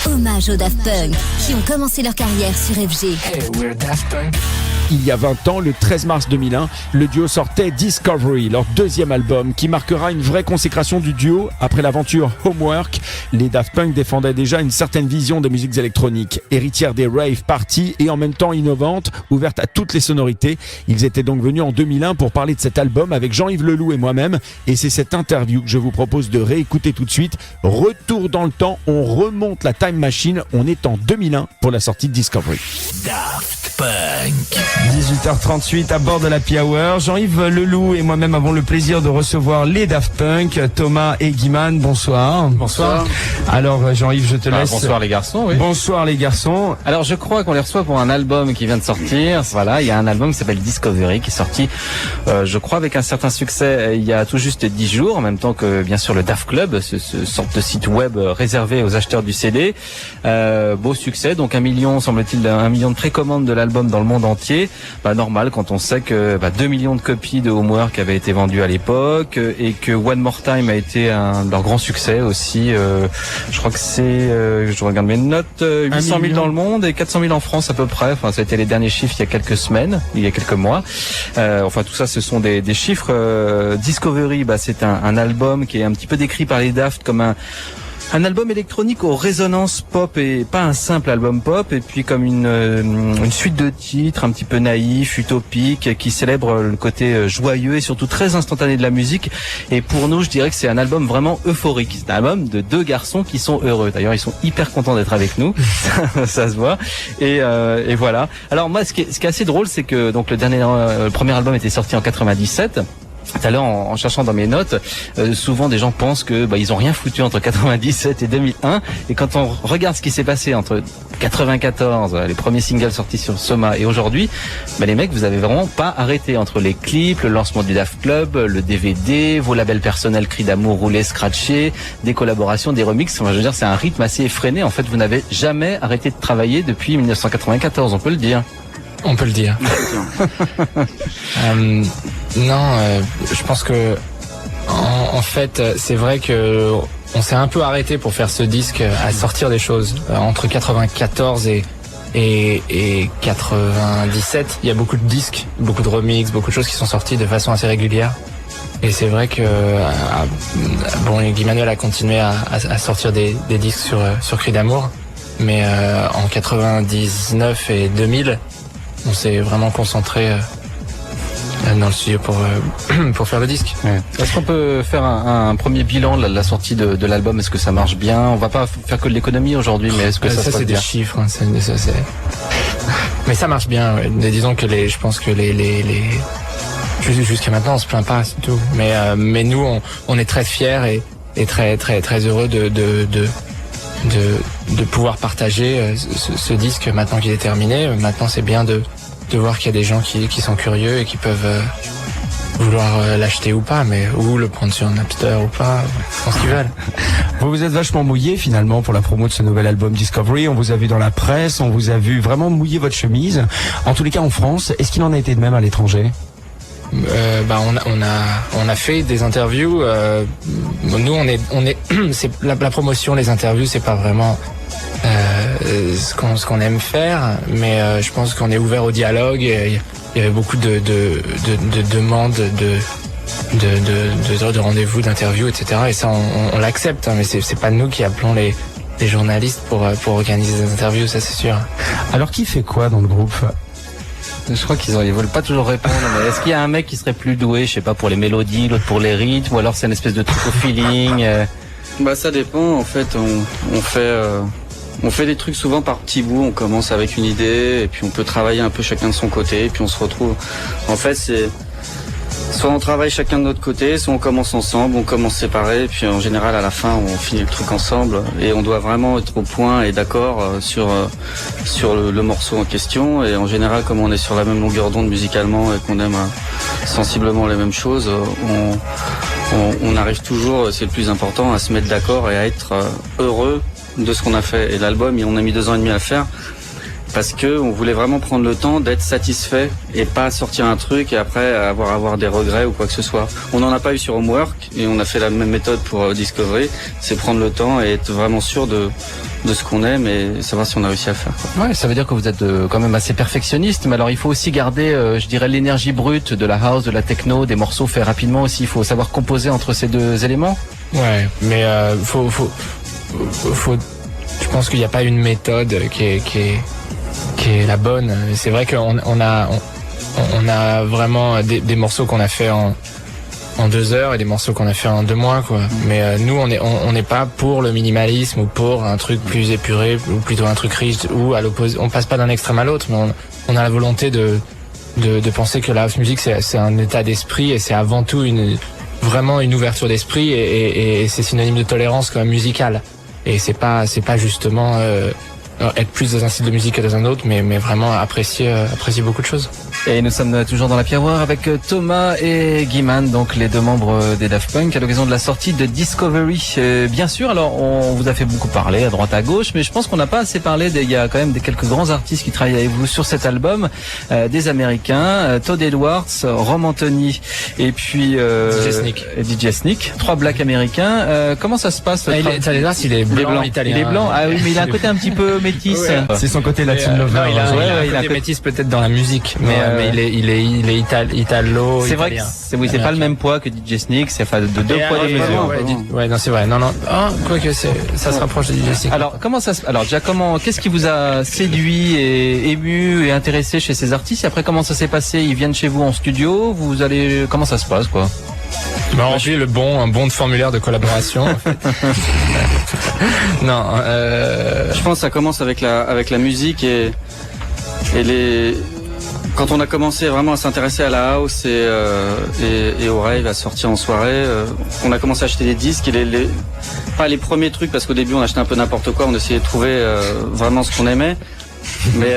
Hommage aux Daft Punk, qui ont commencé leur carrière sur FG. Hey, we're Daft Punk. Il y a 20 ans, le 13 mars 2001, le duo sortait Discovery, leur deuxième album, qui marquera une vraie consécration du duo. Après l'aventure Homework, les Daft Punk défendaient déjà une certaine vision des musiques électroniques, héritière des rave parties et en même temps innovante, ouverte à toutes les sonorités. Ils étaient donc venus en 2001 pour parler de cet album avec Jean-Yves Leloup et moi-même, et c'est cette interview que je vous propose de réécouter tout de suite. Retour dans le temps, on remonte la time machine, on est en 2001 pour la sortie de Discovery. Daft Punk. 18h38 à bord de la Hour. Jean-Yves Leloup et moi-même avons le plaisir de recevoir les Daft Punk, Thomas et Guiman. Bonsoir. Bonsoir. Alors Jean-Yves, je te laisse. Bonsoir les garçons. Oui. Bonsoir les garçons. Alors je crois qu'on les reçoit pour un album qui vient de sortir. Voilà, il y a un album qui s'appelle Discovery qui est sorti, je crois avec un certain succès il y a tout juste 10 jours, en même temps que bien sûr le Daft Club, ce sorte de site web réservé aux acheteurs du CD. Beau succès, donc 1 million semble-t-il, 1 million de précommandes de l'album dans le monde entier. Normal quand on sait que 2 millions de copies de Homework avaient été vendues à l'époque et que One More Time a été un de leurs grands succès aussi. Je crois que c'est, je regarde mes notes, 800 000 dans le monde et 400 000 en France à peu près. Enfin, ça a été les derniers chiffres il y a quelques semaines, il y a quelques mois. Enfin, tout ça, ce sont des chiffres. Discovery, c'est un album qui est un petit peu décrit par les Daft comme un album électronique aux résonances pop et pas un simple album pop, et puis comme une suite de titres un petit peu naïfs, utopiques, qui célèbrent le côté joyeux et surtout très instantané de la musique. Et pour nous, je dirais que c'est un album vraiment euphorique. C'est un album de deux garçons qui sont heureux. D'ailleurs, ils sont hyper contents d'être avec nous, ça se voit. Et voilà. Alors moi, ce qui est assez drôle, c'est que donc le premier album était sorti en 97. Tout à l'heure, en cherchant dans mes notes, souvent des gens pensent que ils ont rien foutu entre 97 et 2001. Et quand on regarde ce qui s'est passé entre 94, les premiers singles sortis sur Soma, et aujourd'hui, les mecs, vous avez vraiment pas arrêté entre les clips, le lancement du Daft Club, le DVD, vos labels personnels, Cris d'amour, roulés, scratchés, des collaborations, des remixes. Enfin, je veux dire, c'est un rythme assez effréné. En fait, vous n'avez jamais arrêté de travailler depuis 1994, on peut le dire. On peut le dire. Je pense que en fait, c'est vrai que on s'est un peu arrêté pour faire ce disque à sortir des choses entre 94 et 97. Il y a beaucoup de disques, beaucoup de remixes, beaucoup de choses qui sont sorties de façon assez régulière. Et c'est vrai que Guy Manuel a continué à sortir des disques sur Cris d'amour, mais en 99 et 2000. On s'est vraiment concentré dans le studio pour faire le disque. Ouais. Est-ce qu'on peut faire un premier bilan de la sortie de l'album? Est-ce que ça marche bien? On va pas faire que de l'économie aujourd'hui, mais est-ce que ça se passe c'est bien? Des chiffres, hein, mais ça marche bien. Ouais. Disons que je pense que jusqu'à maintenant on se plaint pas, c'est tout. Mais nous on est très fiers et très très très heureux de pouvoir partager ce disque maintenant qu'il est terminé. Maintenant, c'est bien de voir qu'il y a des gens qui sont curieux et qui peuvent vouloir l'acheter ou pas, ou le prendre sur Napster ou pas, je pense qu'ils veulent. Vous êtes vachement mouillé finalement pour la promo de ce nouvel album Discovery. On vous a vu dans la presse, on vous a vu vraiment mouiller votre chemise. En tous les cas en France, est-ce qu'il en a été de même à l'étranger? On a fait des interviews. Nous, on est, c'est la promotion, les interviews, c'est pas vraiment ce qu'on aime faire, mais je pense qu'on est ouvert au dialogue. Il y avait beaucoup de demandes de rendez-vous, d'interviews, etc. Et ça, on l'accepte, hein, mais c'est pas nous qui appelons les journalistes pour organiser des interviews, ça c'est sûr. Alors qui fait quoi dans le groupe? Je crois qu'ils veulent pas toujours répondre. Mais est-ce qu'il y a un mec qui serait plus doué, je sais pas, pour les mélodies, l'autre pour les rythmes, ou alors c'est une espèce de truc au feeling? Ça dépend. En fait, on fait des trucs souvent par petits bouts. On commence avec une idée et puis on peut travailler un peu chacun de son côté et puis on se retrouve. En fait, c'est soit on travaille chacun de notre côté, soit on commence ensemble, on commence séparés, et puis en général à la fin on finit le truc ensemble et on doit vraiment être au point et d'accord sur le morceau en question. Et en général, comme on est sur la même longueur d'onde musicalement et qu'on aime sensiblement les mêmes choses, on arrive toujours, c'est le plus important, à se mettre d'accord et à être heureux de ce qu'on a fait. Et l'album, on a mis 2 ans et demi à le faire. parce que on voulait vraiment prendre le temps d'être satisfait et pas sortir un truc et après avoir des regrets ou quoi que ce soit. On n'en a pas eu sur Homework et on a fait la même méthode pour Discovery, c'est prendre le temps et être vraiment sûr de ce qu'on aime et savoir si on a réussi à le faire, quoi. Ouais, ça veut dire que vous êtes quand même assez perfectionniste, mais alors il faut aussi garder, je dirais, l'énergie brute de la house, de la techno, des morceaux faits rapidement aussi. Il faut savoir composer entre ces deux éléments. Ouais, mais faut. Je pense qu'il n'y a pas une méthode qui est la bonne. C'est vrai qu'on a vraiment des morceaux qu'on a fait en 2 heures et des morceaux qu'on a fait en 2 mois, quoi. Mais nous, on n'est pas pour le minimalisme ou pour un truc plus épuré ou plutôt un truc riche ou à l'opposé. On passe pas d'un extrême à l'autre, mais on a la volonté de penser que la house music c'est un état d'esprit et c'est avant tout vraiment une ouverture d'esprit et c'est synonyme de tolérance quand même musicale. Et c'est pas justement être plus dans un style de musique que dans un autre, mais vraiment apprécier beaucoup de choses. Et nous sommes toujours dans la Pierroire avec Thomas et Guy-Man, donc les 2 membres des Daft Punk, à l'occasion de la sortie de Discovery. Bien sûr, alors on vous a fait beaucoup parler à droite à gauche, mais je pense qu'on n'a pas assez parlé. Il y a quand même quelques grands artistes qui travaillent avec vous sur cet album, des Américains, Todd Edwards, Rom Anthony et puis DJ Sneak, 3 blacks américains. Comment ça se passe? Todd Edwards, il est blanc, italien. Il est blanc. Ah oui, mais il a un côté un petit peu métis. Ouais. C'est son côté latin lover. Il a un côté métis peut-être dans la musique, mais il est italo. C'est vrai que c'est pas le même poids que DJ Sneak, c'est de 2 poids de mesure. Ouais, non, c'est vrai. Non. Quoique ça se rapproche de DJ Sneak. Alors, qu'est-ce qui vous a séduit et ému et intéressé chez ces artistes? Et après, comment ça s'est passé? Ils viennent chez vous en studio, comment ça se passe, quoi? On remplit un bon de formulaire de collaboration. En fait. Non, je pense que ça commence avec la musique et quand on a commencé vraiment à s'intéresser à la house et au rave, à sortir en soirée, on a commencé à acheter des disques et pas les premiers trucs parce qu'au début on achetait un peu n'importe quoi, on essayait de trouver vraiment ce qu'on aimait. Mais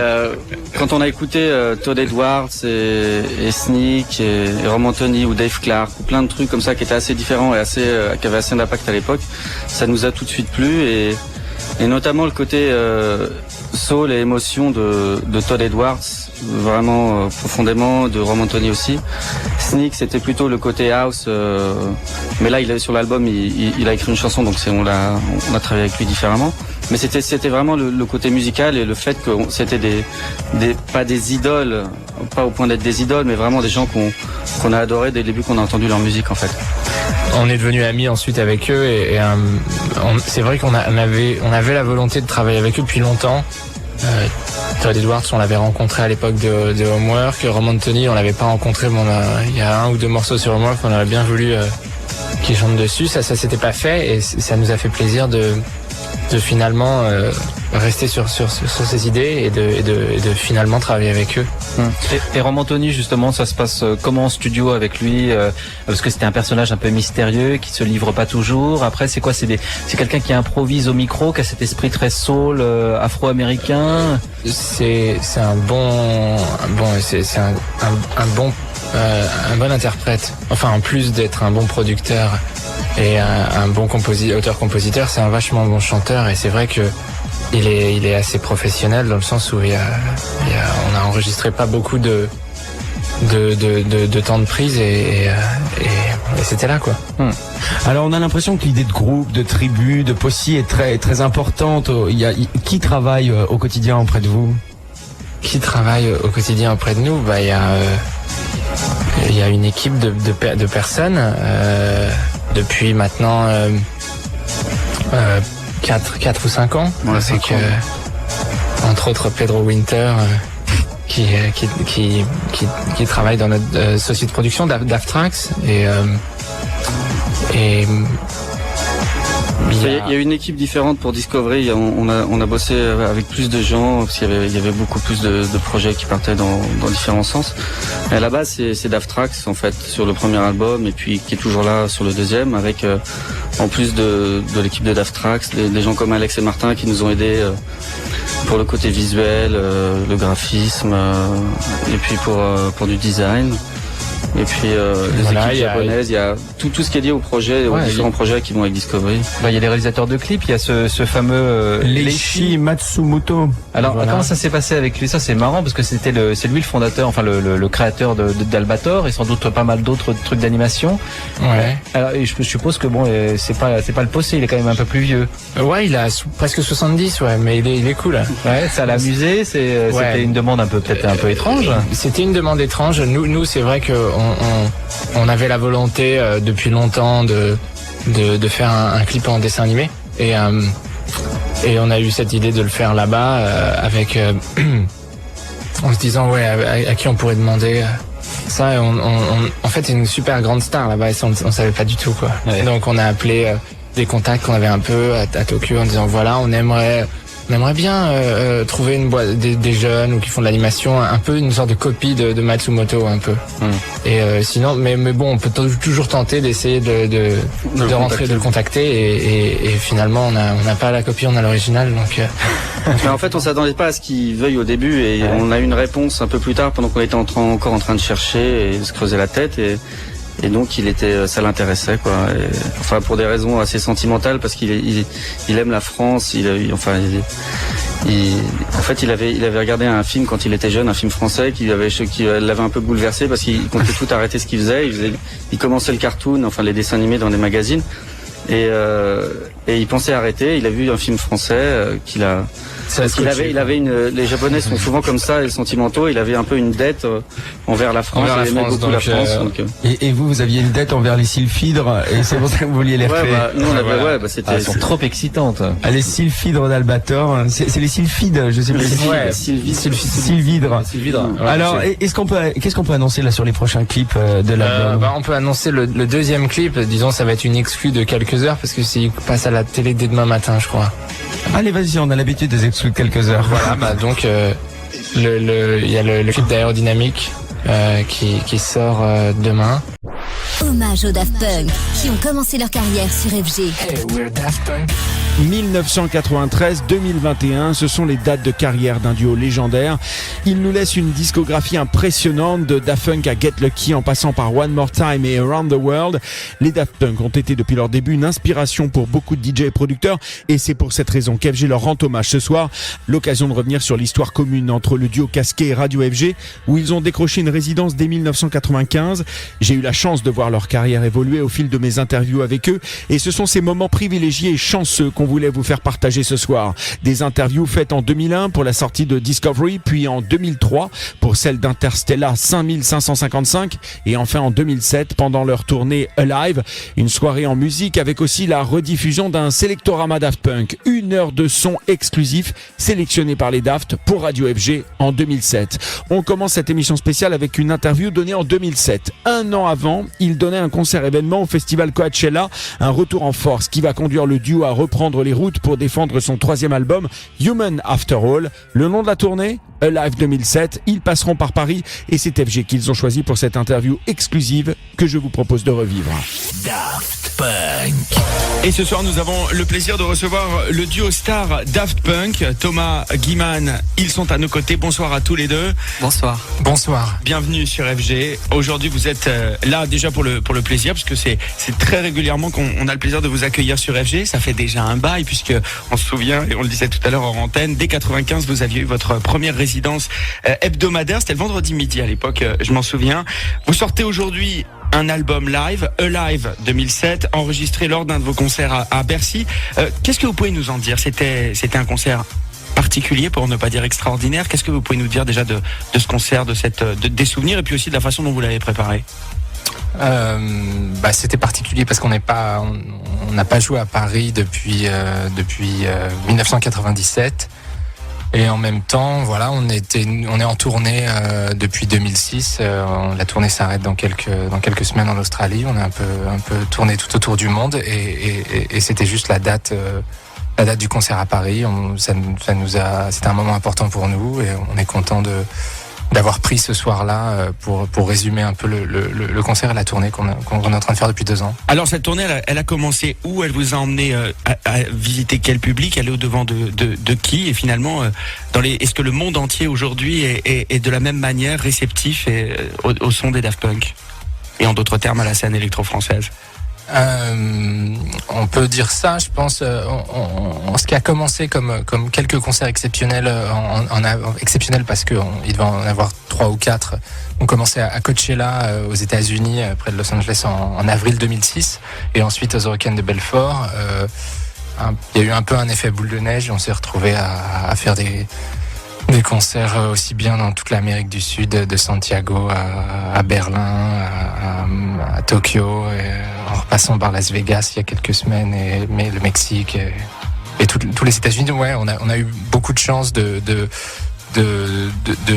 quand on a écouté Todd Edwards et Sneak et Rom Anthony ou Dave Clark ou plein de trucs comme ça qui étaient assez différents et qui avaient assez d'impact à l'époque, ça nous a tout de suite plu et notamment le côté soul et émotion de Todd Edwards, vraiment profondément, de Rom Anthony aussi. Sneak, c'était plutôt le côté house, mais là sur l'album il a écrit une chanson, donc on a travaillé avec lui différemment. Mais c'était vraiment le côté musical et le fait que c'était pas des idoles, pas au point d'être des idoles, mais vraiment des gens qu'on a adoré dès le début qu'on a entendu leur musique, en fait. On est devenus amis ensuite avec eux et c'est vrai qu'on avait la volonté de travailler avec eux depuis longtemps. Todd Edwards, on l'avait rencontré à l'époque de Homework. Rom Anthony, on l'avait pas rencontré, mais il y a 1 ou 2 morceaux sur Homework, on aurait bien voulu qu'il chante dessus. Ça s'était pas fait et ça nous a fait plaisir de finalement rester sur ces idées et de finalement travailler avec eux. Et Rom Anthony, justement, ça se passe comment en studio avec lui, parce que c'était un personnage un peu mystérieux qui se livre pas toujours. Après, c'est quoi? C'est quelqu'un qui improvise au micro, qui a cet esprit très soul afro-américain. C'est un bon interprète. Enfin, en plus d'être un bon producteur et un bon auteur-compositeur, c'est un vachement bon chanteur et c'est vrai que il est assez professionnel dans le sens où on a enregistré pas beaucoup de temps de prise et c'était là, quoi. Alors on a l'impression que l'idée de groupe, de tribu, de possi est très très importante. Qui travaille au quotidien auprès de vous? Qui travaille au quotidien auprès de nous? Il y a une équipe de personnes depuis maintenant 4 ou 5 ans. Ouais, c'est que entre autres Pedro Winter qui travaille dans notre société de production Daft Tracks et il y a une équipe différente pour Discovery. On a bossé avec plus de gens parce qu'il y avait beaucoup plus de projets qui partaient dans différents sens. Et à la base, c'est Daft Tracks en fait sur le premier album et puis qui est toujours là sur le deuxième avec en plus de l'équipe de Daft Tracks, des gens comme Alex et Martin qui nous ont aidés pour le côté visuel, le graphisme et puis pour du design. Et puis les Voilà, équipes japonaises, il y a tout ce qui est lié au projet, aux différents projets qui vont avec Discovery. Il y a les réalisateurs de clips, il y a ce fameux Leishi Matsumoto. Alors Voilà. comment ça s'est passé avec lui? Ça c'est marrant parce que c'est lui le fondateur, enfin le créateur d'Albator et sans doute pas mal d'autres trucs d'animation. Ouais. Alors et je suppose que bon c'est pas le possé, il est quand même un peu plus vieux. Ouais, il a presque 70, ouais, mais il est cool. Ouais, ça l'a amusé, c'était une demande peut-être un peu étrange. C'était une demande étrange. Nous, c'est vrai que on avait la volonté depuis longtemps de faire un clip en dessin animé et on a eu cette idée de le faire là-bas avec en se disant ouais à qui on pourrait demander ça. Et en fait, c'est une super grande star là-bas et ça, on savait pas du tout quoi. Ouais. Donc on a appelé des contacts qu'on avait un peu à Tokyo en disant voilà, on aimerait bien trouver une boîte des jeunes ou qui font de l'animation, un peu une sorte de copie de Matsumoto un peu. Et sinon, mais bon, on peut toujours tenter d'essayer de rentrer, de le contacter et finalement on n'a pas la copie, on a l'original donc. Mais en fait, on s'attendait pas à ce qu'il veuille au début et on a eu une réponse un peu plus tard pendant qu'on était encore en train de chercher et de se creuser la tête et donc ça l'intéressait quoi. Et, enfin pour des raisons assez sentimentales parce qu'il aime la France. Il avait regardé un film quand il était jeune, un film français qui l'avait un peu bouleversé parce qu'il comptait tout arrêter ce qu'il faisait. Il commençait le cartoon, enfin les dessins animés dans des magazines et il pensait arrêter. Il a vu un film français qu'il a. Les Japonais sont souvent comme ça, et sentimentaux. Il avait un peu une dette envers la France. Il aimait beaucoup la France. Et vous aviez une dette envers les sylphidres, et c'est pour ça que vous vouliez les recréer. Nous on avait, c'était. Elles sont trop excitantes. Les sylphidres d'Albator, c'est les sylphides, je sais pas. Sylvidres. Alors, qu'est-ce qu'on peut annoncer là sur les prochains clips de l'album? On peut annoncer le deuxième clip. Disons, ça va être une exclue de quelques heures parce que il passe à la télé dès demain matin, je crois. Allez, vas-y, on a l'habitude des exclus de quelques heures. Voilà, donc il y a le clip d'Aérodynamique qui sort demain. Hommage aux Daft Punk qui ont commencé leur carrière sur FG. Hey, we're Daft Punk. 1993-2021, ce sont les dates de carrière d'un duo légendaire. Ils nous laissent une discographie impressionnante de Daft Punk à Get Lucky en passant par One More Time et Around the World. Les Daft Punk ont été depuis leur début une inspiration pour beaucoup de DJ et producteurs et c'est pour cette raison qu'FG leur rend hommage ce soir. L'occasion de revenir sur l'histoire commune entre le duo casqué et Radio FG où ils ont décroché une résidence dès 1995. J'ai eu la chance de voir leur carrière évoluer au fil de mes interviews avec eux et ce sont ces moments privilégiés et chanceux qu'on voulait vous faire partager ce soir. Des interviews faites en 2001 pour la sortie de Discovery, puis en 2003 pour celle d'Interstellar 5555 et enfin en 2007 pendant leur tournée Alive, une soirée en musique avec aussi la rediffusion d'un Selectorama Daft Punk, 1 heure de son exclusif sélectionné par les Daft pour Radio FG en 2007. On commence cette émission spéciale avec une interview donnée en 2007. Un an avant, il donnait un concert événement au festival Coachella, un retour en force qui va conduire le duo à reprendre les routes pour défendre son 3e album Human After All. Le nom de la tournée, Alive 2007. Ils passeront par Paris et c'est FG qu'ils ont choisi pour cette interview exclusive que je vous propose de revivre. Daft Punk. Et ce soir, nous avons le plaisir de recevoir le duo star Daft Punk, Thomas Guiman. Ils sont à nos côtés. Bonsoir à tous les deux. Bonsoir. Bienvenue sur FG. Aujourd'hui, vous êtes là déjà pour le plaisir, parce que c'est très régulièrement qu'on a le plaisir de vous accueillir sur FG. Ça fait déjà un bail, puisque on se souvient, et on le disait tout à l'heure en antenne, dès 95, vous aviez eu votre première résidence hebdomadaire. C'était le vendredi midi à l'époque, je m'en souviens. Vous sortez aujourd'hui un album live, Alive 2007, enregistré lors d'un de vos concerts à Bercy. Qu'est-ce que vous pouvez nous en dire? C'était un concert particulier, pour ne pas dire extraordinaire. Qu'est-ce que vous pouvez nous dire déjà de ce concert, des souvenirs et puis aussi de la façon dont vous l'avez préparé? C'était particulier parce qu'on n'a pas joué à Paris depuis 1997. Et en même temps, voilà, on est en tournée depuis 2006. La tournée s'arrête dans quelques semaines en Australie. On a un peu tourné tout autour du monde et c'était juste la date du concert à Paris. C'était un moment important pour nous et on est content d'avoir pris ce soir-là pour résumer un peu le concert et la tournée qu'on est en train de faire depuis 2 ans. Alors cette tournée, elle a commencé où? Elle vous a emmené à visiter quel public? Elle est au-devant de qui? Et finalement, est-ce que le monde entier aujourd'hui est de la même manière réceptif au son des Daft Punk? et en d'autres termes à la scène électro-française? On peut dire ça, je pense. Ce qui a commencé comme quelques concerts exceptionnels, exceptionnels parce que il devait en avoir 3 ou 4. On commençait à Coachella aux États-Unis, près de Los Angeles, en avril 2006, et ensuite aux Hurricanes de Belfort. Il y a eu un peu un effet boule de neige. On s'est retrouvé à faire des concerts aussi bien dans toute l'Amérique du Sud, de Santiago à Berlin, à Tokyo, en repassant par Las Vegas il y a quelques semaines, mais le Mexique et tous les États-Unis. Ouais, on a eu beaucoup de chance de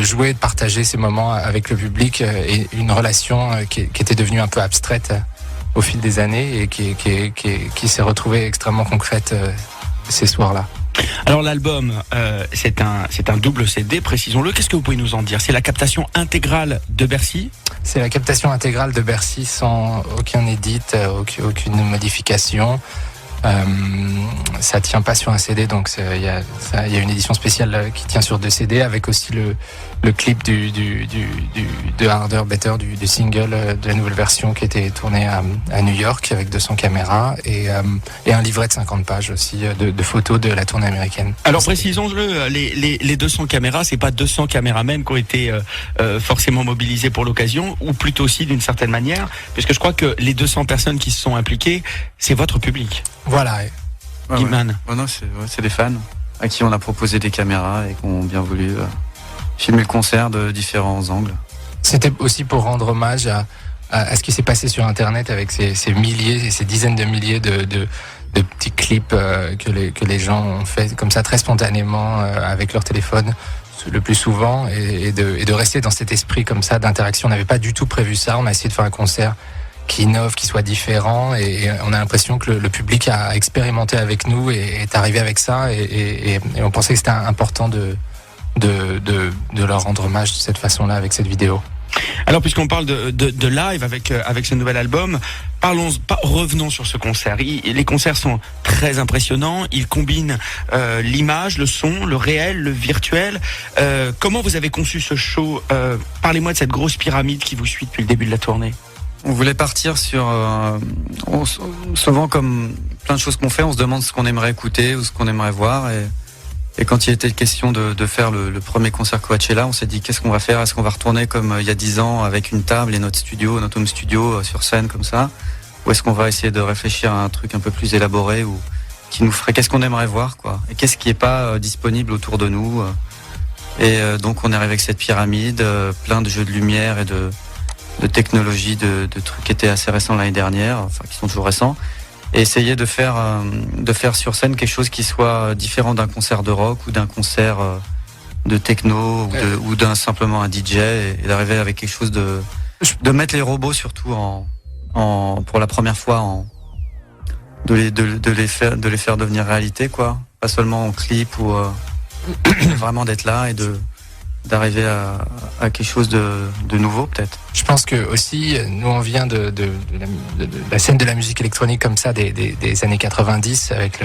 jouer, de partager ces moments avec le public, et une relation qui était devenue un peu abstraite au fil des années et qui s'est retrouvée extrêmement concrète ces soirs-là. Alors l'album, c'est un double CD, précisons-le. Qu'est-ce que vous pouvez nous en dire? C'est la captation intégrale de Bercy? C'est la captation intégrale de Bercy sans aucun edit, aucune modification. Ça tient pas sur un CD, donc il y a une édition spéciale qui tient sur 2 CD, avec aussi le clip de Harder Better, du single de la nouvelle version qui était tourné à New York avec 200 caméras, et un livret de 50 pages aussi de photos de la tournée américaine. Alors précisons-le, les 200 caméras, c'est pas 200 caméramens qui ont été forcément mobilisés pour l'occasion, ou plutôt aussi d'une certaine manière, puisque je crois que les 200 personnes qui se sont impliquées, c'est votre public. Voilà. Guimane. Ouais, non, c'est des fans à qui on a proposé des caméras et qui ont bien voulu filmer le concert de différents angles. C'était aussi pour rendre hommage à ce qui s'est passé sur Internet avec ces milliers et ces dizaines de milliers de petits clips que les gens ont fait comme ça très spontanément avec leur téléphone le plus souvent, et de rester dans cet esprit comme ça d'interaction. On n'avait pas du tout prévu ça. On a essayé de faire un concert qui innove, qui soit différent, et on a l'impression que le public a expérimenté avec nous et est arrivé avec ça, et on pensait que c'était important de leur rendre hommage de cette façon-là avec cette vidéo. Alors puisqu'on parle de live avec ce nouvel album, revenons sur ce concert. Les concerts sont très impressionnants, ils combinent l'image, le son, le réel, le virtuel. Comment vous avez conçu ce show? Parlez-moi de cette grosse pyramide qui vous suit depuis le début de la tournée. On voulait partir sur... souvent, comme plein de choses qu'on fait, on se demande ce qu'on aimerait écouter ou ce qu'on aimerait voir. Et quand il était question de faire le premier concert Coachella, on s'est dit, qu'est-ce qu'on va faire? Est-ce qu'on va retourner comme il y a 10 ans avec une table et notre home studio sur scène comme ça? Ou est-ce qu'on va essayer de réfléchir à un truc un peu plus élaboré, ou qui nous ferait... Qu'est-ce qu'on aimerait voir, quoi? Et qu'est-ce qui n'est pas disponible autour de nous? Et donc on est arrivé avec cette pyramide, plein de jeux de lumière et de technologie, de trucs qui étaient assez récents l'année dernière, enfin qui sont toujours récents, et essayer de faire sur scène quelque chose qui soit différent d'un concert de rock ou d'un concert de techno ou d'un simplement un DJ, et d'arriver avec quelque chose de mettre les robots surtout pour la première fois de les faire devenir réalité, quoi, pas seulement en clip ou vraiment d'être là et d'arriver à quelque chose de nouveau, peut-être. Je pense que aussi, nous on vient de la scène de la musique électronique comme ça des années 90, avec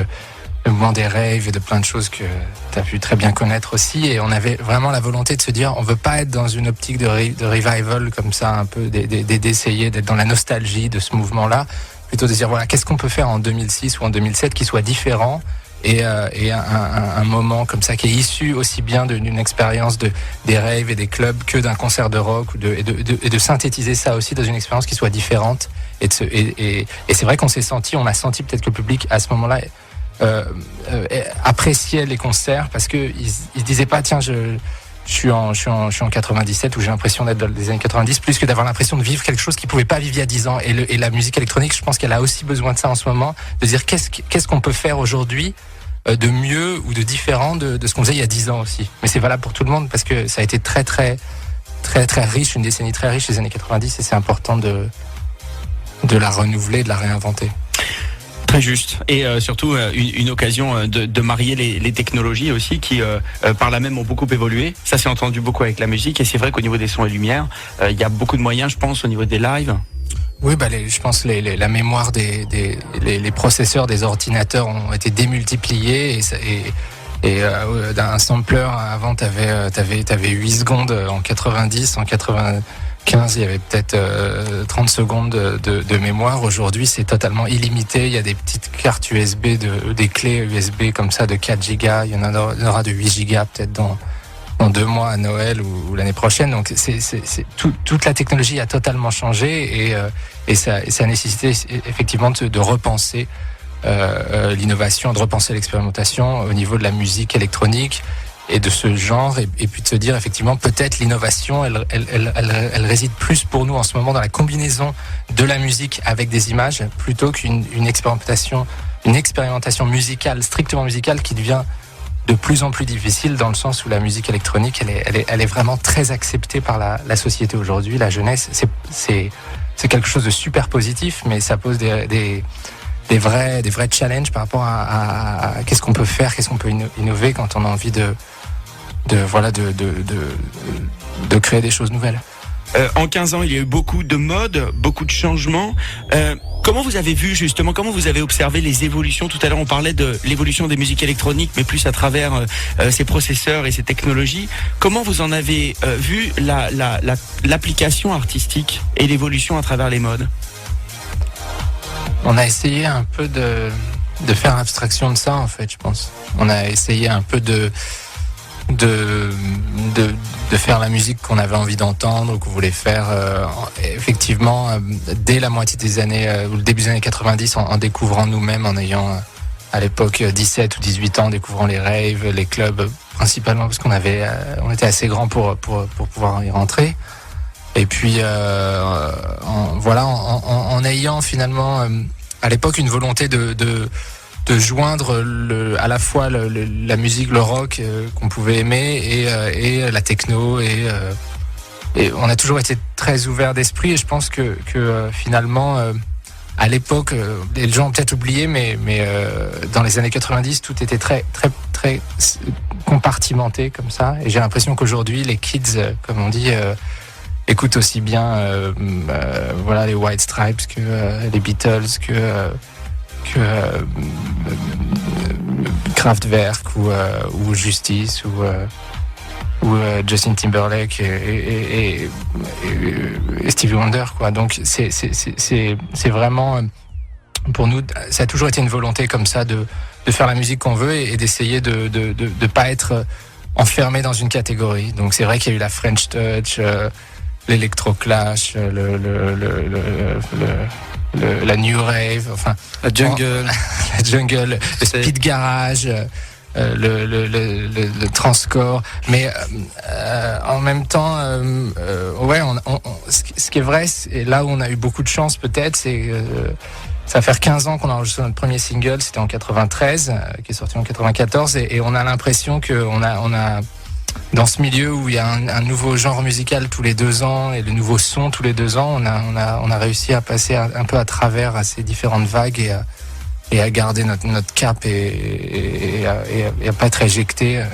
le mouvement des raves et de plein de choses que tu as pu très bien connaître aussi, et on avait vraiment la volonté de se dire, on veut pas être dans une optique de revival comme ça, un peu d'essayer d'être dans la nostalgie de ce mouvement-là, plutôt de dire voilà, qu'est-ce qu'on peut faire en 2006 ou en 2007 qui soit différent, et un moment comme ça qui est issu aussi bien d'une expérience des raves et des clubs que d'un concert de rock, et de synthétiser ça aussi dans une expérience qui soit différente, et c'est vrai qu'on on a senti peut-être que le public à ce moment-là appréciait les concerts, parce que ils disaient pas tiens je suis en 97 où j'ai l'impression d'être dans les années 90, plus que d'avoir l'impression de vivre quelque chose qu'ils pouvaient pas vivre il y a 10 ans, et la musique électronique, je pense qu'elle a aussi besoin de ça en ce moment, de dire qu'est-ce qu'on peut faire aujourd'hui de mieux ou de différent de ce qu'on faisait il y a 10 ans aussi. Mais c'est valable pour tout le monde, parce que ça a été très très très très riche, une décennie très riche, les années 90, et c'est important de la renouveler, de la réinventer. Très juste, et surtout une occasion de marier les technologies aussi qui par là même ont beaucoup évolué. Ça s'est entendu beaucoup avec la musique, et c'est vrai qu'au niveau des sons et lumières, il y a beaucoup de moyens, je pense, au niveau des lives. Oui, je pense la mémoire les processeurs des ordinateurs ont été démultipliés, et d'un sampler avant t'avais 8 secondes en 90, 2015, il y avait peut-être 30 secondes de mémoire. Aujourd'hui, c'est totalement illimité. Il y a des petites cartes USB, des clés USB comme ça de 4 gigas. Il y en aura de 8 gigas peut-être dans 2 mois à Noël ou l'année prochaine. Donc toute la technologie a totalement changé et ça nécessitait effectivement de repenser l'innovation, de repenser l'expérimentation au niveau de la musique électronique et de ce genre, et puis de se dire effectivement peut-être l'innovation elle réside plus pour nous en ce moment dans la combinaison de la musique avec des images plutôt qu'une expérimentation musicale, strictement musicale, qui devient de plus en plus difficile dans le sens où la musique électronique elle est vraiment très acceptée par la société aujourd'hui. La jeunesse, c'est quelque chose de super positif, mais ça pose des vrais challenges par rapport à qu'est-ce qu'on peut faire, qu'est-ce qu'on peut innover quand on a envie de créer des choses nouvelles. En 15 ans, il y a eu beaucoup de modes, beaucoup de changements. Comment vous avez vu justement, comment vous avez observé les évolutions? Tout à l'heure, on parlait de l'évolution des musiques électroniques, mais plus à travers ces processeurs et ces technologies. Comment vous en avez vu l'application artistique et l'évolution à travers les modes? On a essayé un peu de faire abstraction de ça, en fait, je pense. On a essayé un peu de faire la musique qu'on avait envie d'entendre, qu'on voulait faire effectivement dès la moitié des années ou le début des années 90, en découvrant nous-mêmes, en ayant à l'époque 17 ou 18 ans, découvrant les raves, les clubs principalement parce qu'on était assez grands pour pouvoir y rentrer. Et puis en ayant finalement à l'époque une volonté de joindre à la fois la musique, le rock qu'on pouvait aimer et la techno et on a toujours été très ouvert d'esprit, et je pense que finalement à l'époque les gens ont peut-être oublié, mais dans les années 90 tout était très très très compartimenté comme ça, et j'ai l'impression qu'aujourd'hui les kids, comme on dit, écoutent aussi bien les White Stripes que les Beatles, que Kraftwerk ou Justice ou Justin Timberlake et Stevie Wonder, quoi. Donc c'est vraiment, pour nous, ça a toujours été une volonté comme ça de faire la musique qu'on veut et d'essayer de pas être enfermé dans une catégorie. Donc c'est vrai qu'il y a eu la French Touch, l'électro-clash, la new rave, enfin la jungle, le speed garage, le transcore, mais en même temps, ce qui est vrai, et là où on a eu beaucoup de chance peut-être, c'est ça va faire 15 ans qu'on a enregistré notre premier single, c'était en 93, qui est sorti en 94, et on a l'impression qu'on a dans ce milieu où il y a un nouveau genre musical tous les 2 ans et le nouveau son tous les 2 ans, on a réussi à passer un peu à travers à ces différentes vagues et à garder notre cap et à pas être éjecté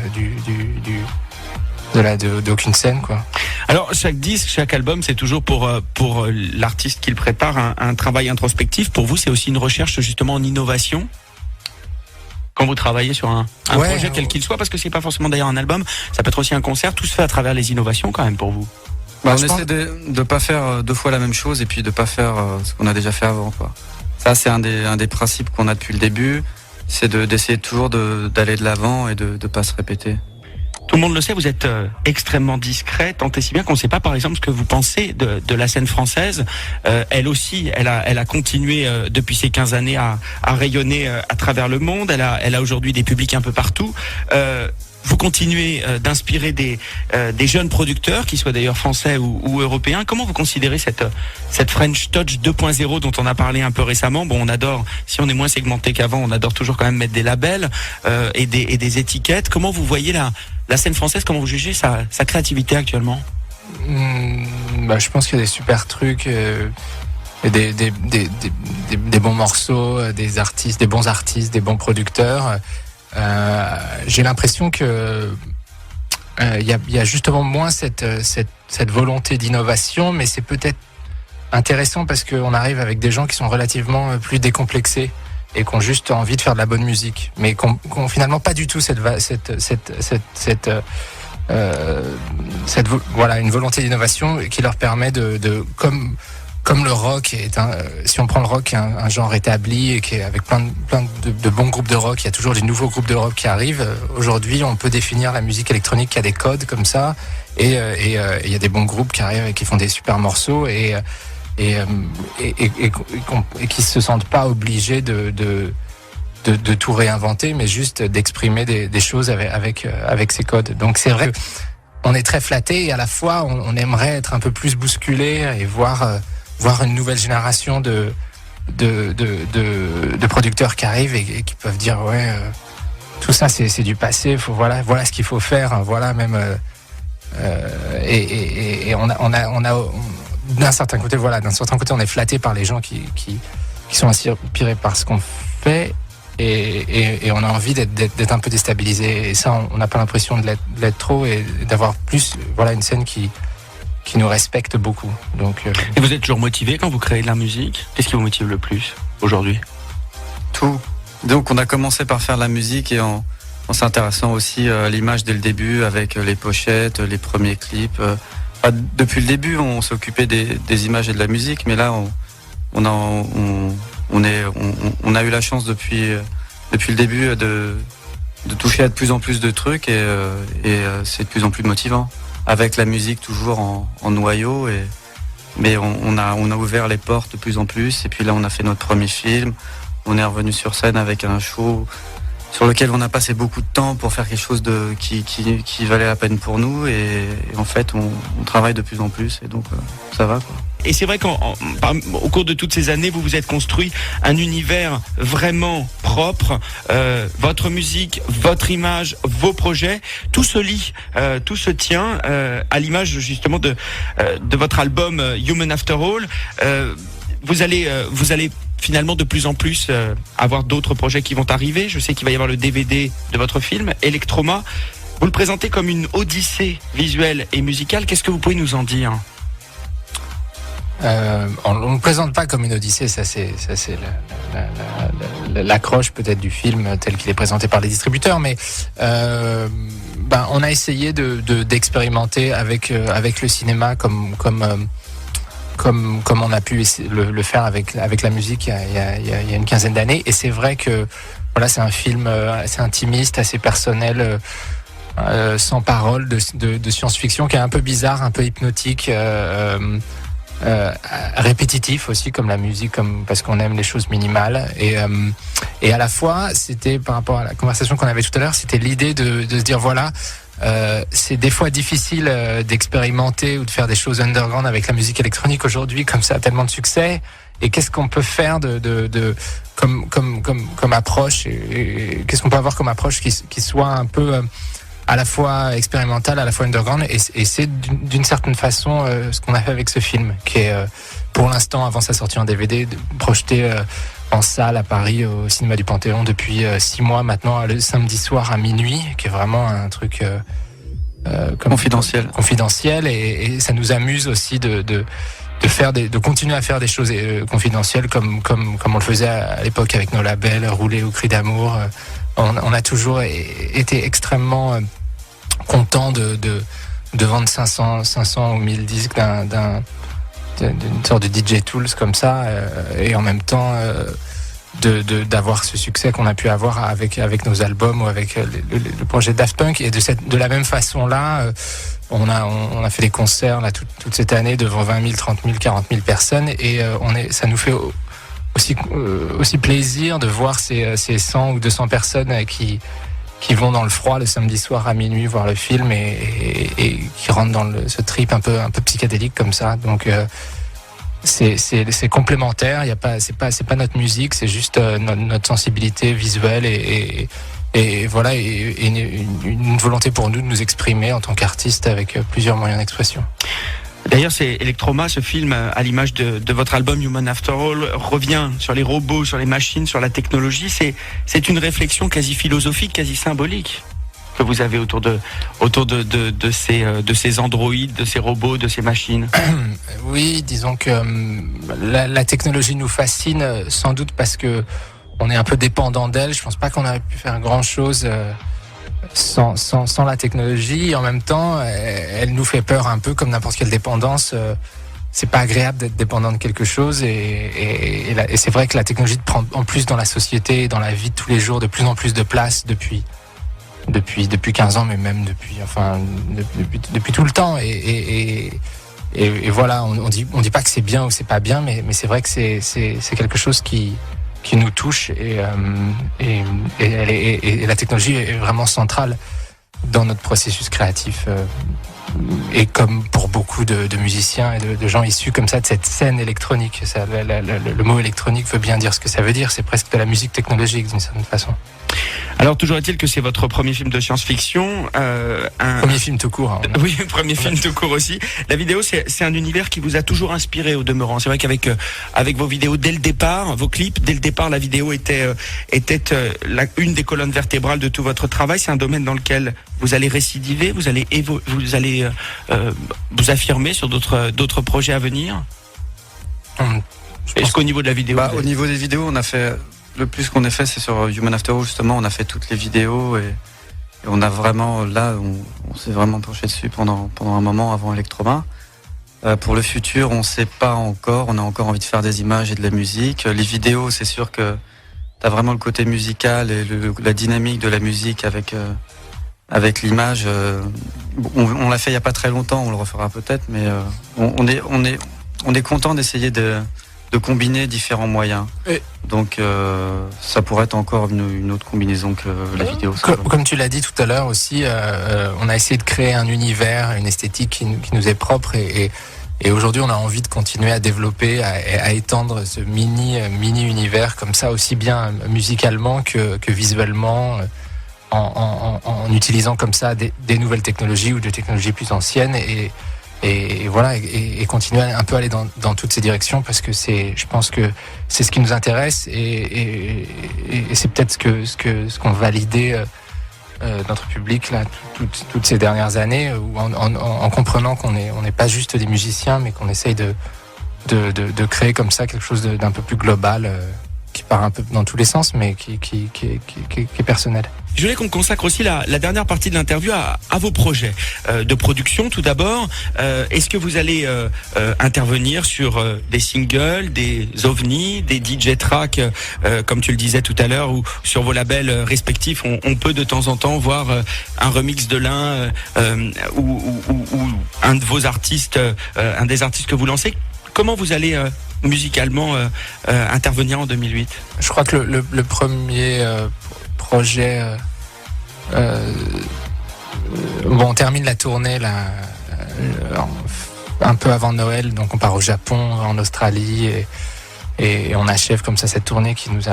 d'aucune scène, quoi. Alors chaque disque, chaque album, c'est toujours pour l'artiste qui le prépare un travail introspectif. Pour vous, c'est aussi une recherche justement en innovation quand vous travaillez sur un projet quel qu'il soit, parce que c'est pas forcément d'ailleurs un album, ça peut être aussi un concert, tout se fait à travers les innovations quand même pour vous. On essaie de pas faire 2 fois la même chose et puis de pas faire ce qu'on a déjà fait avant, quoi. Ça, c'est un des principes qu'on a depuis le début, c'est d'essayer toujours d'aller de l'avant et de pas se répéter. Tout le monde le sait, vous êtes extrêmement discret, tant et si bien qu'on ne sait pas par exemple ce que vous pensez de la scène française. Elle aussi, elle a continué depuis ces 15 années à rayonner à travers le monde. Elle a aujourd'hui des publics un peu partout. Vous continuez d'inspirer des jeunes producteurs, qui soient d'ailleurs français ou européens. Comment vous considérez cette French Touch 2.0 dont on a parlé un peu récemment? Bon, on adore, si on est moins segmenté qu'avant, on adore toujours quand même mettre des labels et des étiquettes. Comment vous voyez la scène française, comment vous jugez sa créativité actuellement? Je pense qu'il y a des super trucs, et des bons morceaux, des artistes, des bons artistes, des bons producteurs. J'ai l'impression que il y a justement moins cette volonté d'innovation, mais c'est peut-être intéressant parce qu'on arrive avec des gens qui sont relativement plus décomplexés et qui ont juste envie de faire de la bonne musique, mais qui ont finalement pas du tout cette une volonté d'innovation qui leur permet comme le rock si on prend le rock, qui est un genre établi et qui est avec plein de bons groupes de rock, il y a toujours des nouveaux groupes de rock qui arrivent. Aujourd'hui, on peut définir la musique électronique qui a des codes comme ça, et il y a des bons groupes qui arrivent et qui font des super morceaux et qui se sentent pas obligés de tout réinventer, mais juste d'exprimer des choses avec ces codes. Donc c'est vrai qu'on est très flatté et à la fois on aimerait être un peu plus bousculé et voir une nouvelle génération de producteurs qui arrivent et qui peuvent dire tout ça c'est du passé, voilà ce qu'il faut faire, voilà même et on a d'un certain côté on est flatté par les gens qui sont inspirés par ce qu'on fait et on a envie d'être un peu déstabilisé, et ça on n'a pas l'impression de l'être trop, et d'avoir plus une scène qui nous respecte beaucoup. Donc, Et vous êtes toujours motivé quand vous créez de la musique? Qu'est-ce qui vous motive le plus aujourd'hui? Tout. Donc on a commencé par faire la musique et en s'intéressant aussi à l'image dès le début, avec les pochettes, les premiers clips. Depuis le début, on s'occupait des images et de la musique, mais là on a eu la chance depuis le début de toucher à de plus en plus de trucs, et c'est de plus en plus motivant. Avec la musique toujours en noyau, mais on a ouvert les portes de plus en plus, et puis là on a fait notre premier film, on est revenu sur scène avec un show sur lequel on a passé beaucoup de temps pour faire quelque chose qui valait la peine pour nous, et en fait on travaille de plus en plus, et donc ça va quoi. Et c'est vrai qu'au cours de toutes ces années, vous vous êtes construit un univers vraiment propre. Votre musique, votre image, vos projets, tout se lie, tout se tient à l'image justement de votre album Human After All. Vous allez finalement de plus en plus avoir d'autres projets qui vont arriver. Je sais qu'il va y avoir le DVD de votre film, Electroma. Vous le présentez comme une odyssée visuelle et musicale. Qu'est-ce que vous pouvez nous en dire ? On ne le présente pas comme une odyssée, ça c'est l'accroche peut-être du film tel qu'il est présenté par les distributeurs, mais on a essayé d'expérimenter avec le cinéma comme on a pu le faire avec la musique il y a une quinzaine d'années, et c'est vrai que c'est un film assez intimiste, assez personnel, sans parole, de science-fiction, qui est un peu bizarre, un peu hypnotique, répétitif aussi comme la musique, parce qu'on aime les choses minimales, et à la fois c'était par rapport à la conversation qu'on avait tout à l'heure, c'était l'idée de se dire c'est des fois difficile d'expérimenter ou de faire des choses underground avec la musique électronique aujourd'hui, comme ça a tellement de succès, et qu'est-ce qu'on peut faire comme approche, et qu'est-ce qu'on peut avoir comme approche qui soit un peu à la fois expérimental, à la fois underground, et c'est d'une certaine façon ce qu'on a fait avec ce film, qui est pour l'instant, avant sa sortie en DVD, projeté en salle à Paris au cinéma du Panthéon depuis 6 mois maintenant, le samedi soir à minuit, qui est vraiment un truc confidentiel, et ça nous amuse aussi de continuer à faire des choses confidentielles comme on le faisait à l'époque avec nos labels Rouler au Cri d'amour. On a toujours été extrêmement content de vendre 500 ou 1000 disques d'une sorte de DJ Tools comme ça, et en même temps d'avoir ce succès qu'on a pu avoir avec nos albums ou avec le projet Daft Punk. Et de la même façon là, on a fait des concerts là toute cette année devant 20 000, 30 000, 40 000 personnes, et ça nous fait aussi plaisir de voir ces 100 ou 200 personnes qui vont dans le froid le samedi soir à minuit voir le film, et qui rentrent dans ce trip un peu psychédélique comme ça. Donc c'est complémentaire. C'est pas notre musique, c'est juste notre sensibilité visuelle et une volonté pour nous de nous exprimer en tant qu'artistes avec plusieurs moyens d'expression. D'ailleurs, c'est Electroma, ce film, à l'image de votre album Human After All, revient sur les robots, sur les machines, sur la technologie. C'est une réflexion quasi philosophique, quasi symbolique que vous avez autour de ces androïdes, de ces robots, de ces machines. Oui, disons que la technologie nous fascine, sans doute parce que on est un peu dépendant d'elle. Je pense pas qu'on aurait pu faire grand chose sans la technologie. En même temps, elle nous fait peur un peu, comme n'importe quelle dépendance. C'est pas agréable d'être dépendant de quelque chose, et c'est vrai que la technologie prend en plus dans la société, dans la vie de tous les jours, de plus en plus de place depuis 15 ans, mais même depuis tout le temps. Et voilà, on dit pas que c'est bien ou c'est pas bien, mais c'est vrai que c'est quelque chose qui nous touche, et la technologie est vraiment centrale dans notre processus créatif. Et comme pour beaucoup de musiciens et de gens issus comme ça de cette scène électronique, le mot électronique veut bien dire ce que ça veut dire. C'est presque de la musique technologique d'une certaine façon. Alors toujours est-il que c'est votre premier film de science-fiction, premier film tout court. Hein. Oui, premier film tout court aussi. La vidéo, c'est un univers qui vous a toujours inspiré au demeurant. C'est vrai qu'avec vos vidéos dès le départ, vos clips, dès le départ, la vidéo était une des colonnes vertébrales de tout votre travail. C'est un domaine dans lequel vous allez récidiver, vous allez vous affirmer sur d'autres projets à venir. Est-ce qu'au niveau de la vidéo, au niveau des vidéos, on a fait le plus qu'on ait fait, c'est sur Human After All, justement. On a fait toutes les vidéos, et on a vraiment, là, on s'est vraiment penché dessus pendant un moment avant Electroma. Pour le futur, on sait pas encore. On a encore envie de faire des images et de la musique. Les vidéos, c'est sûr que t'as vraiment le côté musical et la dynamique de la musique avec l'image. On l'a fait il y a pas très longtemps, on le refera peut-être, mais on est content d'essayer de combiner différents moyens. Donc ça pourrait être encore une autre combinaison que la vidéo. Comme tu l'as dit tout à l'heure aussi, on a essayé de créer un univers, une esthétique qui nous est propre, et aujourd'hui on a envie de continuer à développer, à étendre ce mini univers comme ça, aussi bien musicalement que visuellement, en utilisant comme ça des nouvelles technologies ou des technologies plus anciennes, et voilà, et continuer un peu à aller dans toutes ces directions, parce que je pense que c'est ce qui nous intéresse, et c'est peut-être ce qu'on validait notre public là toutes ces dernières années, où en comprenant qu'on n'est pas juste des musiciens, mais qu'on essaye de créer comme ça quelque chose d'un peu plus global, qui part un peu dans tous les sens, mais qui est personnel. Je voulais qu'on consacre aussi la dernière partie de l'interview à vos projets de production. Tout d'abord, est-ce que vous allez intervenir sur des singles, des ovnis, des DJ tracks, comme tu le disais tout à l'heure, ou sur vos labels respectifs, on peut de temps en temps voir un remix de l'un ou un de vos artistes, un des artistes que vous lancez. Comment vous allez musicalement intervenir en 2008? Je crois que le premier projet, on termine la tournée là, un peu avant Noël, donc on part au Japon, en Australie, et on achève comme ça cette tournée qui nous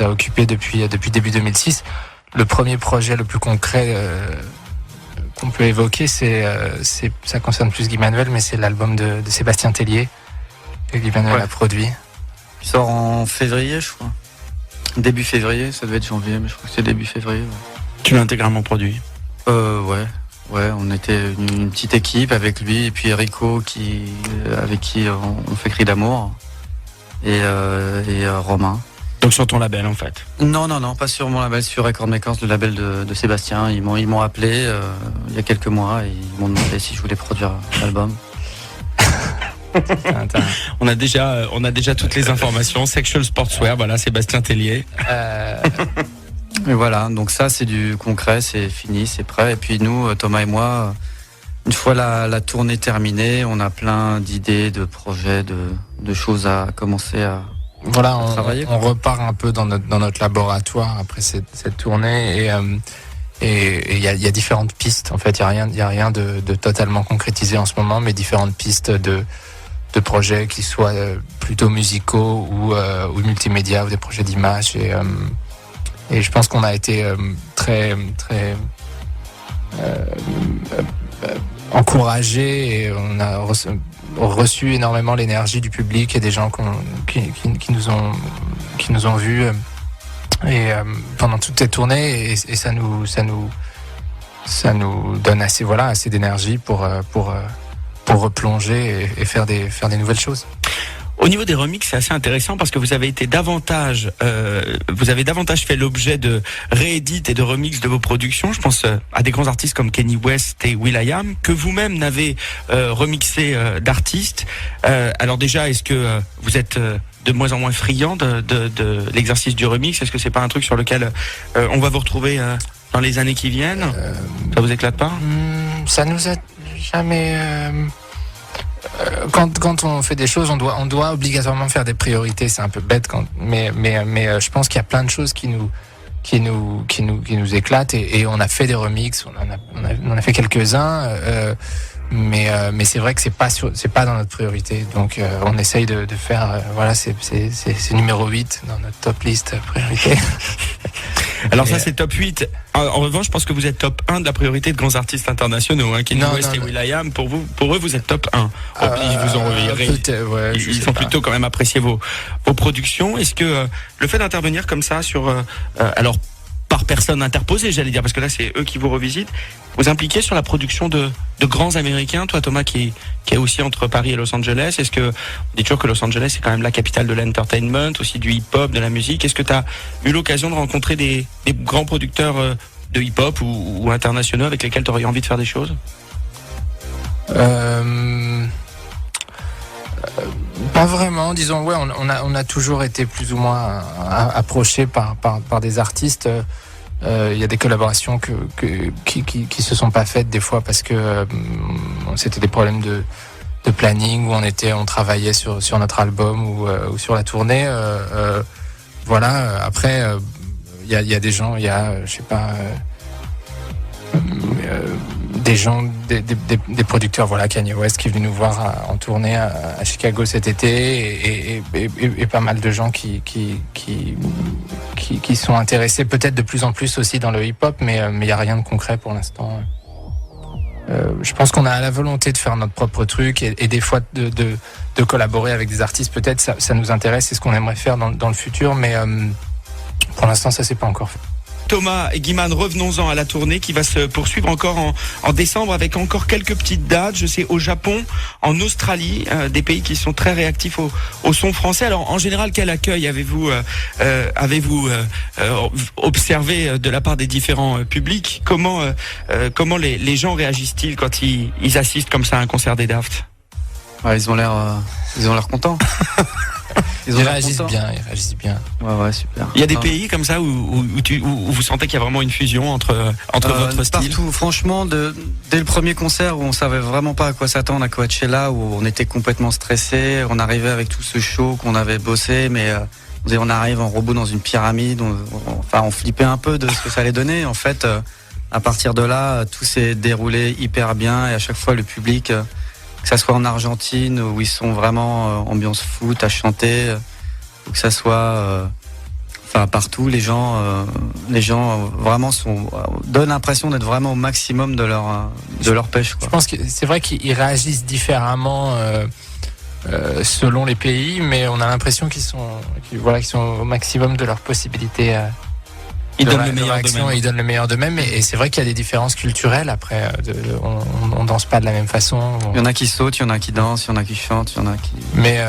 a occupés depuis début 2006. Le premier projet le plus concret qu'on peut évoquer, ça concerne plus Guy Manuel, mais c'est l'album de Sébastien Tellier que Guy Manuel a produit. Il sort en février, je crois. Début février, ça devait être janvier, mais je crois que c'est début février. Ouais. Tu l'as intégralement produit? Ouais, on était une petite équipe avec lui et puis Rico avec qui on fait Cri d'amour, et Romain. Donc sur ton label en fait? Non, pas sur mon label, sur Record Makers, le label de Sébastien. Ils m'ont appelé il y a quelques mois et ils m'ont demandé si je voulais produire l'album. On a déjà toutes les informations. Sexual Sportswear, voilà, Sébastien Tellier. Et voilà, donc ça c'est du concret, c'est fini, c'est prêt. Et puis nous, Thomas et moi, une fois la tournée terminée, on a plein d'idées, de projets, de choses à commencer à travailler. On repart un peu dans notre laboratoire après cette tournée, et il y a différentes pistes. En fait, il y a rien de totalement concrétisé en ce moment, mais différentes pistes de projets qui soient plutôt musicaux ou multimédia, ou des projets d'image, et je pense qu'on a été très très encouragés, et on a reçu énormément l'énergie du public et des gens qui nous ont vus pendant toute cette tournée, et ça nous donne assez d'énergie pour replonger et faire des nouvelles choses. Au niveau des remixes, c'est assez intéressant parce que vous avez davantage fait l'objet de réédits et de remixes de vos productions. Je pense à des grands artistes comme Kanye West et will.i.am que vous-même n'avez remixé d'artistes. Alors déjà, est-ce que vous êtes de moins en moins friand de l'exercice du remix? Est-ce que c'est pas un truc sur lequel on va vous retrouver dans les années qui viennent? Ça vous éclate pas? Ça nous a jamais. Quand on fait des choses, on doit obligatoirement faire des priorités. C'est un peu bête, mais je pense qu'il y a plein de choses qui nous éclatent et on a fait des remixes, on a fait quelques-uns, mais c'est vrai que c'est pas dans notre priorité. Donc on essaye de faire voilà, c'est numéro 8 dans notre top list priorité. Alors ça c'est top 8. En revanche, je pense que vous êtes top 1 de la priorité de grands artistes internationaux, hein. Kanye West et will.i.am, pour eux vous êtes top 1. Ils vous ont ils sont plutôt quand même appréciés vos productions. Est-ce que le fait d'intervenir comme ça sur alors par personne interposée, j'allais dire, parce que là c'est eux qui vous revisitent, vous impliquez sur la production de grands américains? Toi Thomas qui est aussi entre Paris et Los Angeles, est-ce que on dit toujours que Los Angeles c'est quand même la capitale de l'entertainment, aussi du hip-hop, de la musique? Est-ce que tu as eu l'occasion de rencontrer des grands producteurs de hip-hop ou internationaux avec lesquels tu aurais envie de faire des choses? Pas vraiment, disons. Ouais, on a toujours été plus ou moins approchés par des artistes. Il y a des collaborations qui se sont pas faites des fois parce que c'était des problèmes de planning où on travaillait sur notre album ou sur la tournée. Voilà. Après, il y a des gens, il y a, je sais pas. Des gens, des producteurs, voilà, Kanye West qui est venu nous voir en tournée à Chicago cet été et pas mal de gens qui sont intéressés peut-être de plus en plus aussi dans le hip-hop, mais il n'y a rien de concret pour l'instant. Je pense qu'on a la volonté de faire notre propre truc et des fois de collaborer avec des artistes, peut-être ça nous intéresse, c'est ce qu'on aimerait faire dans le futur, mais pour l'instant ça s'est pas encore fait. Thomas et Guy-Man, revenons-en à la tournée qui va se poursuivre encore en décembre avec encore quelques petites dates, je sais, au Japon, en Australie, des pays qui sont très réactifs au son français. Alors en général, quel accueil avez-vous observé de la part des différents publics? Comment les gens réagissent-ils quand ils assistent comme ça à un concert des Daft? Ils ont l'air contents. Ils réagissent bien. Ouais, super. Il y a des pays comme ça où vous sentez qu'il y a vraiment une fusion entre votre style? Partout, franchement, dès le premier concert où on savait vraiment pas à quoi s'attendre à Coachella, où on était complètement stressé, on arrivait avec tout ce show qu'on avait bossé, mais on arrive en robot dans une pyramide, on flippait un peu de ce que ça allait donner. En fait, à partir de là, tout s'est déroulé hyper bien et à chaque fois le public, que ça soit en Argentine où ils sont vraiment ambiance foot à chanter, ou que ça soit partout, les gens vraiment donnent l'impression d'être vraiment au maximum de leur pêche, quoi. Je pense que c'est vrai qu'ils réagissent différemment selon les pays, mais on a l'impression qu'ils sont au maximum de leurs possibilités. Ils donnent le meilleur d'eux-mêmes, et c'est vrai qu'il y a des différences culturelles. Après, on danse pas de la même façon. Il y en a qui sautent, il y en a qui dansent, il y en a qui chantent, il y en a qui. Mais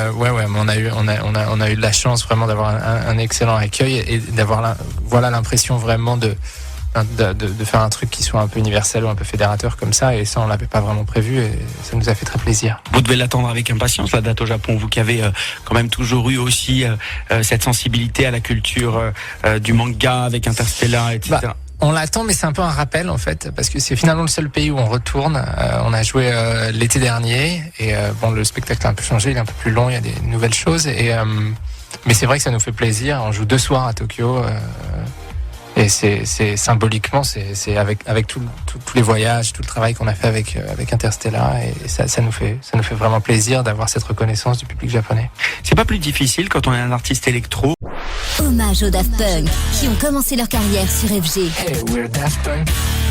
mais on a eu de la chance vraiment d'avoir un excellent accueil et d'avoir l'impression vraiment de faire un truc qui soit un peu universel ou un peu fédérateur comme ça, et ça on l'avait pas vraiment prévu et ça nous a fait très plaisir. Vous devez l'attendre avec impatience, la date au Japon, vous qui avez quand même toujours eu aussi cette sensibilité à la culture du manga avec Interstellar, etc. On l'attend, mais c'est un peu un rappel en fait, parce que c'est finalement le seul pays où on retourne. On a joué l'été dernier et le spectacle a un peu changé, il est un peu plus long, il y a des nouvelles choses, mais c'est vrai que ça nous fait plaisir. On joue 2 soirs à Tokyo. Et c'est symboliquement, c'est avec tous les voyages, tout le travail qu'on a fait avec Interstellar, et ça nous fait vraiment plaisir d'avoir cette reconnaissance du public japonais. C'est pas plus difficile quand on est un artiste électro? Hommage aux Daft Punk qui ont commencé leur carrière sur FG. Hey, we're Daft Punk.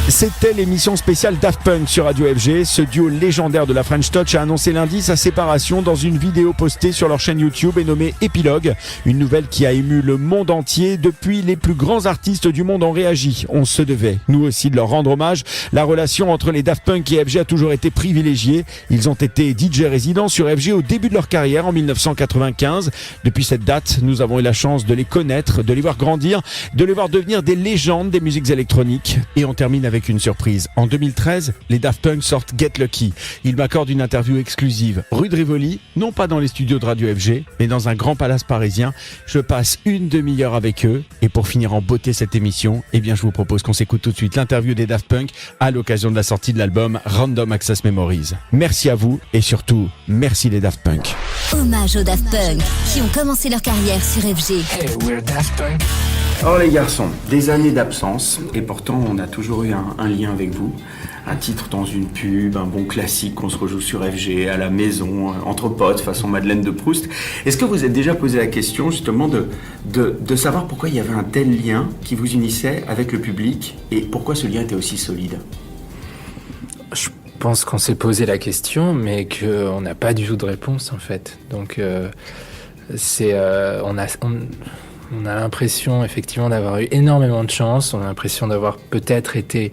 C'était l'émission spéciale Daft Punk sur Radio FG. Ce duo légendaire de la French Touch a annoncé lundi sa séparation dans une vidéo postée sur leur chaîne YouTube et nommée Épilogue. Une nouvelle qui a ému le monde entier. Depuis, les plus grands artistes du monde ont réagi. On se devait, nous aussi, de leur rendre hommage. La relation entre les Daft Punk et FG a toujours été privilégiée. Ils ont été DJ résidents sur FG au début de leur carrière en 1995. Depuis cette date, nous avons eu la chance de les connaître, de les voir grandir, de les voir devenir des légendes des musiques électroniques. Et on termine avec une surprise. En 2013, les Daft Punk sortent Get Lucky. Ils m'accordent une interview exclusive rue de Rivoli, non pas dans les studios de Radio FG, mais dans un grand palace parisien. Je passe une demi-heure avec eux. Et pour finir en beauté cette émission, eh bien, je vous propose qu'on s'écoute tout de suite l'interview des Daft Punk à l'occasion de la sortie de l'album Random Access Memories. Merci à vous et surtout, merci les Daft Punk. Hommage aux Daft Punk qui ont commencé leur carrière sur FG. Hey, we're Daft Punk. Oh les garçons, des années d'absence, et pourtant on a toujours eu un lien avec vous. Un titre dans une pub, un bon classique qu'on se rejoue sur FG, à la maison, entre potes, façon Madeleine de Proust. Est-ce que vous êtes déjà posé la question justement de savoir pourquoi il y avait un tel lien qui vous unissait avec le public et pourquoi ce lien était aussi solide ? Je pense qu'on s'est posé la question, mais qu'on n'a pas du tout de réponse en fait. Donc on a l'impression effectivement d'avoir eu énormément de chance. On a l'impression d'avoir peut-être été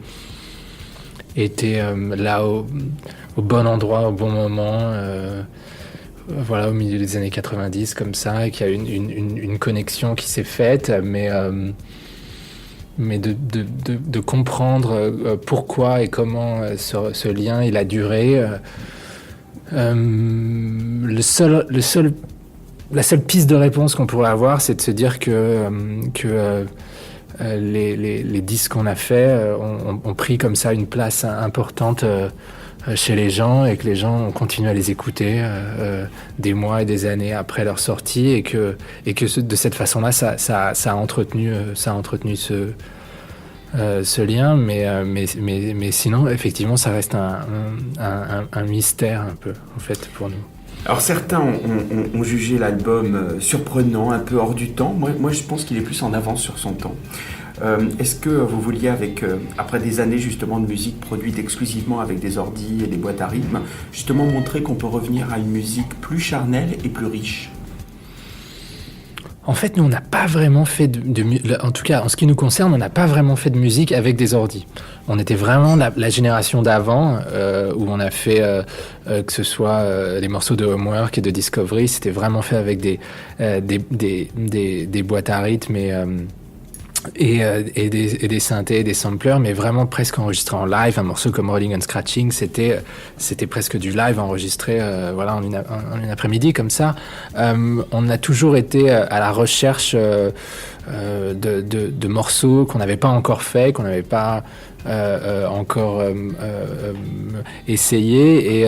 là au bon endroit, au bon moment, voilà, au milieu des années 90 comme ça, et qu'il y a une connexion qui s'est faite, mais de comprendre pourquoi et comment ce lien il a duré. La seule piste de réponse qu'on pourrait avoir, c'est de se dire que les disques qu'on a faits ont pris comme ça une place importante chez les gens, et que les gens ont continué à les écouter des mois et des années après leur sortie, et que de cette façon-là, ça a entretenu ce lien, mais sinon, effectivement, ça reste un mystère un peu, en fait, pour nous. Alors certains ont jugé l'album surprenant, un peu hors du temps. Moi je pense qu'il est plus en avance sur son temps. Est-ce que vous vouliez, après des années justement de musique produite exclusivement avec des ordis et des boîtes à rythme, justement montrer qu'on peut revenir à une musique plus charnelle et plus riche ? En fait, nous, on n'a pas vraiment fait en tout cas, en ce qui nous concerne, on n'a pas vraiment fait de musique avec des ordis. On était vraiment la génération d'avant, où on a fait, que ce soit les morceaux de Homework et de Discovery, c'était vraiment fait avec des boîtes à rythme et des synthés et des samplers, mais vraiment presque enregistré en live. Un morceau comme Rolling and Scratching, c'était presque du live enregistré voilà, en une après-midi comme ça. On a toujours été à la recherche de morceaux qu'on n'avait pas encore fait, qu'on n'avait pas encore essayé,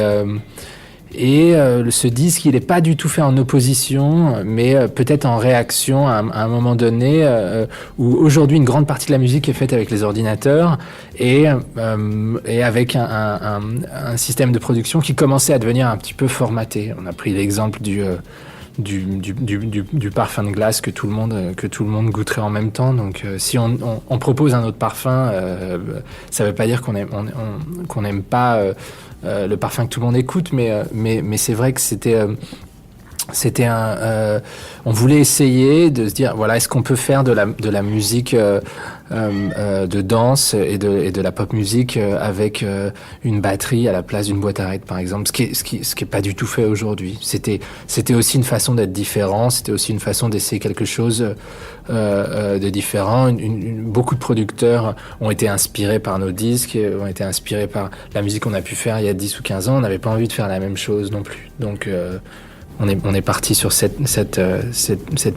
et ce disque, il n'est pas du tout fait en opposition, mais peut-être en réaction à un moment donné où aujourd'hui une grande partie de la musique est faite avec les ordinateurs et avec un système de production qui commençait à devenir un petit peu formaté. On a pris l'exemple du parfum de glace que tout le monde goûterait en même temps. Donc si on propose un autre parfum, ça veut pas dire qu'on n'aime pas le parfum que tout le monde écoute, mais c'est vrai que on voulait essayer de se dire, voilà, est-ce qu'on peut faire de la musique de danse et de la pop musique avec une batterie à la place d'une boîte à rythme, par exemple, ce qui est pas du tout fait aujourd'hui. C'était aussi une façon d'être différent, c'était aussi une façon d'essayer quelque chose de différent. Beaucoup de producteurs ont été inspirés par nos disques, ont été inspirés par la musique qu'on a pu faire il y a 10 ou 15 ans. On n'avait pas envie de faire la même chose non plus. Donc on est parti sur cette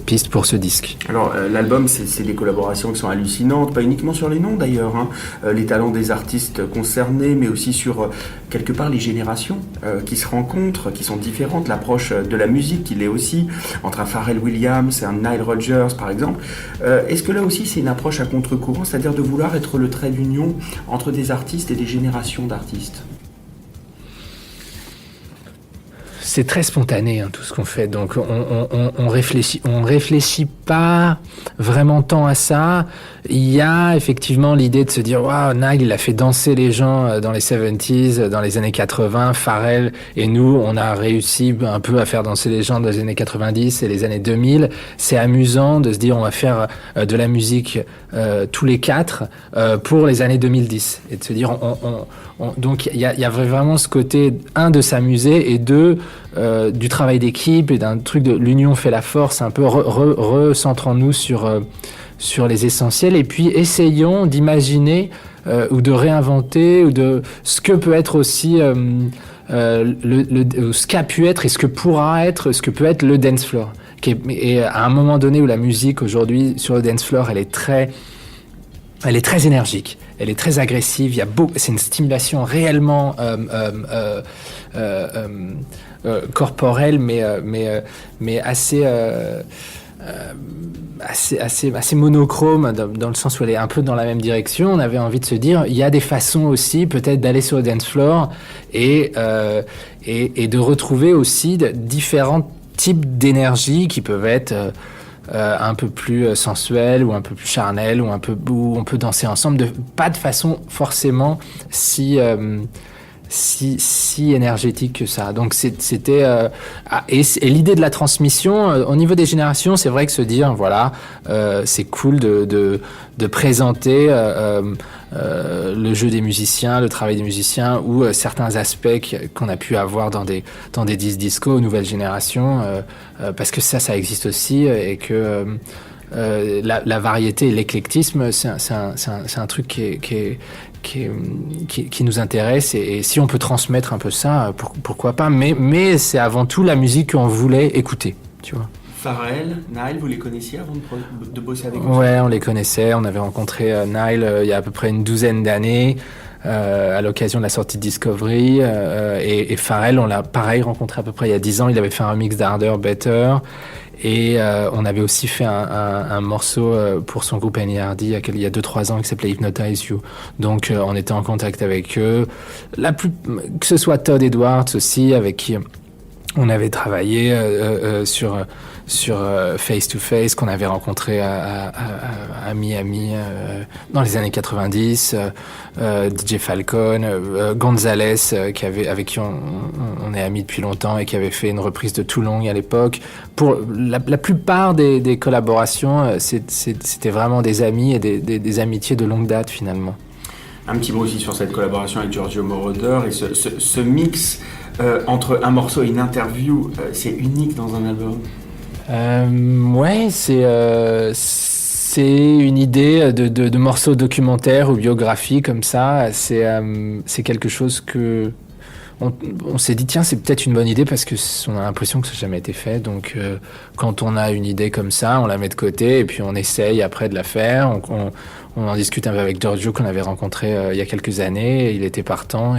piste pour ce disque. Alors l'album, c'est des collaborations qui sont hallucinantes, pas uniquement sur les noms d'ailleurs, hein, les talents des artistes concernés, mais aussi sur quelque part les générations qui se rencontrent, qui sont différentes, l'approche de la musique qui l'est aussi, entre un Pharrell Williams et un Nile Rodgers par exemple. Est-ce que là aussi c'est une approche à contre-courant, c'est-à-dire de vouloir être le trait d'union entre des artistes et des générations d'artistes ? c'est très spontané tout ce qu'on fait, donc on réfléchit pas vraiment tant à ça. Il y a effectivement l'idée de se dire waouh, Nile il a fait danser les gens dans les 70s, dans les années 80, Pharrell et nous on a réussi un peu à faire danser les gens dans les années 90 et les années 2000. C'est amusant de se dire on va faire de la musique tous les quatre pour les années 2010 et de se dire donc il y a vraiment ce côté de s'amuser et du travail d'équipe et d'un truc de l'union fait la force, un peu recentrons-nous sur les essentiels et puis essayons d'imaginer ou de réinventer ou de ce que peut être aussi ce qu'a pu être et ce que pourra être, ce que peut être le dance floor. Et à un moment donné où la musique aujourd'hui sur le dance floor elle est très énergique, elle est très agressive, c'est une stimulation réellement corporelle mais assez monochrome dans le sens où elle est un peu dans la même direction. On avait envie de se dire il y a des façons aussi peut-être d'aller sur le dance floor et de retrouver aussi différents types d'énergie qui peuvent être un peu plus sensuelle ou un peu plus charnelle ou où on peut danser ensemble pas de façon forcément si énergétique que ça. Donc c'était et l'idée de la transmission au niveau des générations, c'est vrai que se dire voilà c'est cool de présenter le jeu des musiciens, le travail des musiciens ou certains aspects qu'on a pu avoir dans des disques disco nouvelle génération parce que ça existe aussi et que la variété et l'éclectisme c'est un truc qui nous intéresse et si on peut transmettre un peu ça, pourquoi pas, mais c'est avant tout la musique qu'on voulait écouter, tu vois. Pharrell, Nile, vous les connaissiez avant de bosser avec vous? Ouais, on les connaissait, on avait rencontré Nile il y a à peu près une douzaine d'années à l'occasion de la sortie de Discovery et Pharrell, on l'a pareil rencontré à peu près il y a 10 ans, il avait fait un remix d'Harder, Better. Et on avait aussi fait un morceau pour son groupe N.E.R.D. il y a 2-3 ans qui s'appelait Hypnotize You. Donc on était en contact avec eux. Que ce soit Todd Edwards aussi, avec qui on avait travaillé sur Face to Face, qu'on avait rencontré à Miami dans les années 90, DJ Falcon, Gonzalez, avec qui on est amis depuis longtemps et qui avait fait une reprise de Too Long à l'époque. Pour la plupart des collaborations, c'était vraiment des amis et des amitiés de longue date finalement. Un petit mot aussi sur cette collaboration avec Giorgio Moroder et ce mix entre un morceau et une interview, c'est unique dans un album. Ouais, c'est une idée de morceaux documentaires ou biographies comme ça. C'est quelque chose que on s'est dit tiens, c'est peut-être une bonne idée parce que on a l'impression que ça n'a jamais été fait. Donc quand on a une idée comme ça, on la met de côté et puis on essaye après de la faire. On en discute un peu avec Giorgio qu'on avait rencontré il y a quelques années. Il était partant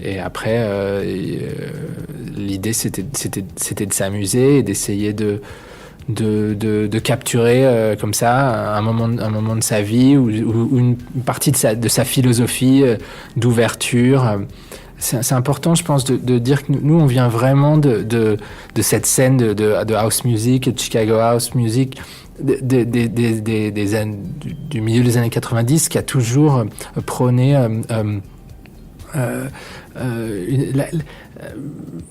et après, l'idée c'était de s'amuser et d'essayer de capturer comme ça un moment de sa vie ou une partie de sa philosophie d'ouverture. C'est important, je pense, de dire que nous on vient vraiment de cette scène de house music, de Chicago house music. Du milieu des années 90 qui a toujours prôné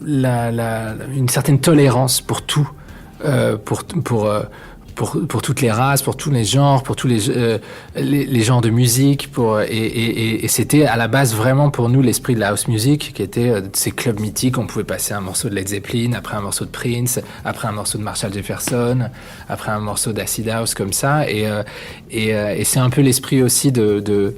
une certaine tolérance pour tout, pour toutes les races, pour tous les genres, pour tous les genres de musique, et c'était à la base vraiment pour nous l'esprit de la house music qui était ces clubs mythiques. On pouvait passer un morceau de Led Zeppelin, après un morceau de Prince, après un morceau de Marshall Jefferson, après un morceau d'Acid House comme ça, et c'est un peu l'esprit aussi de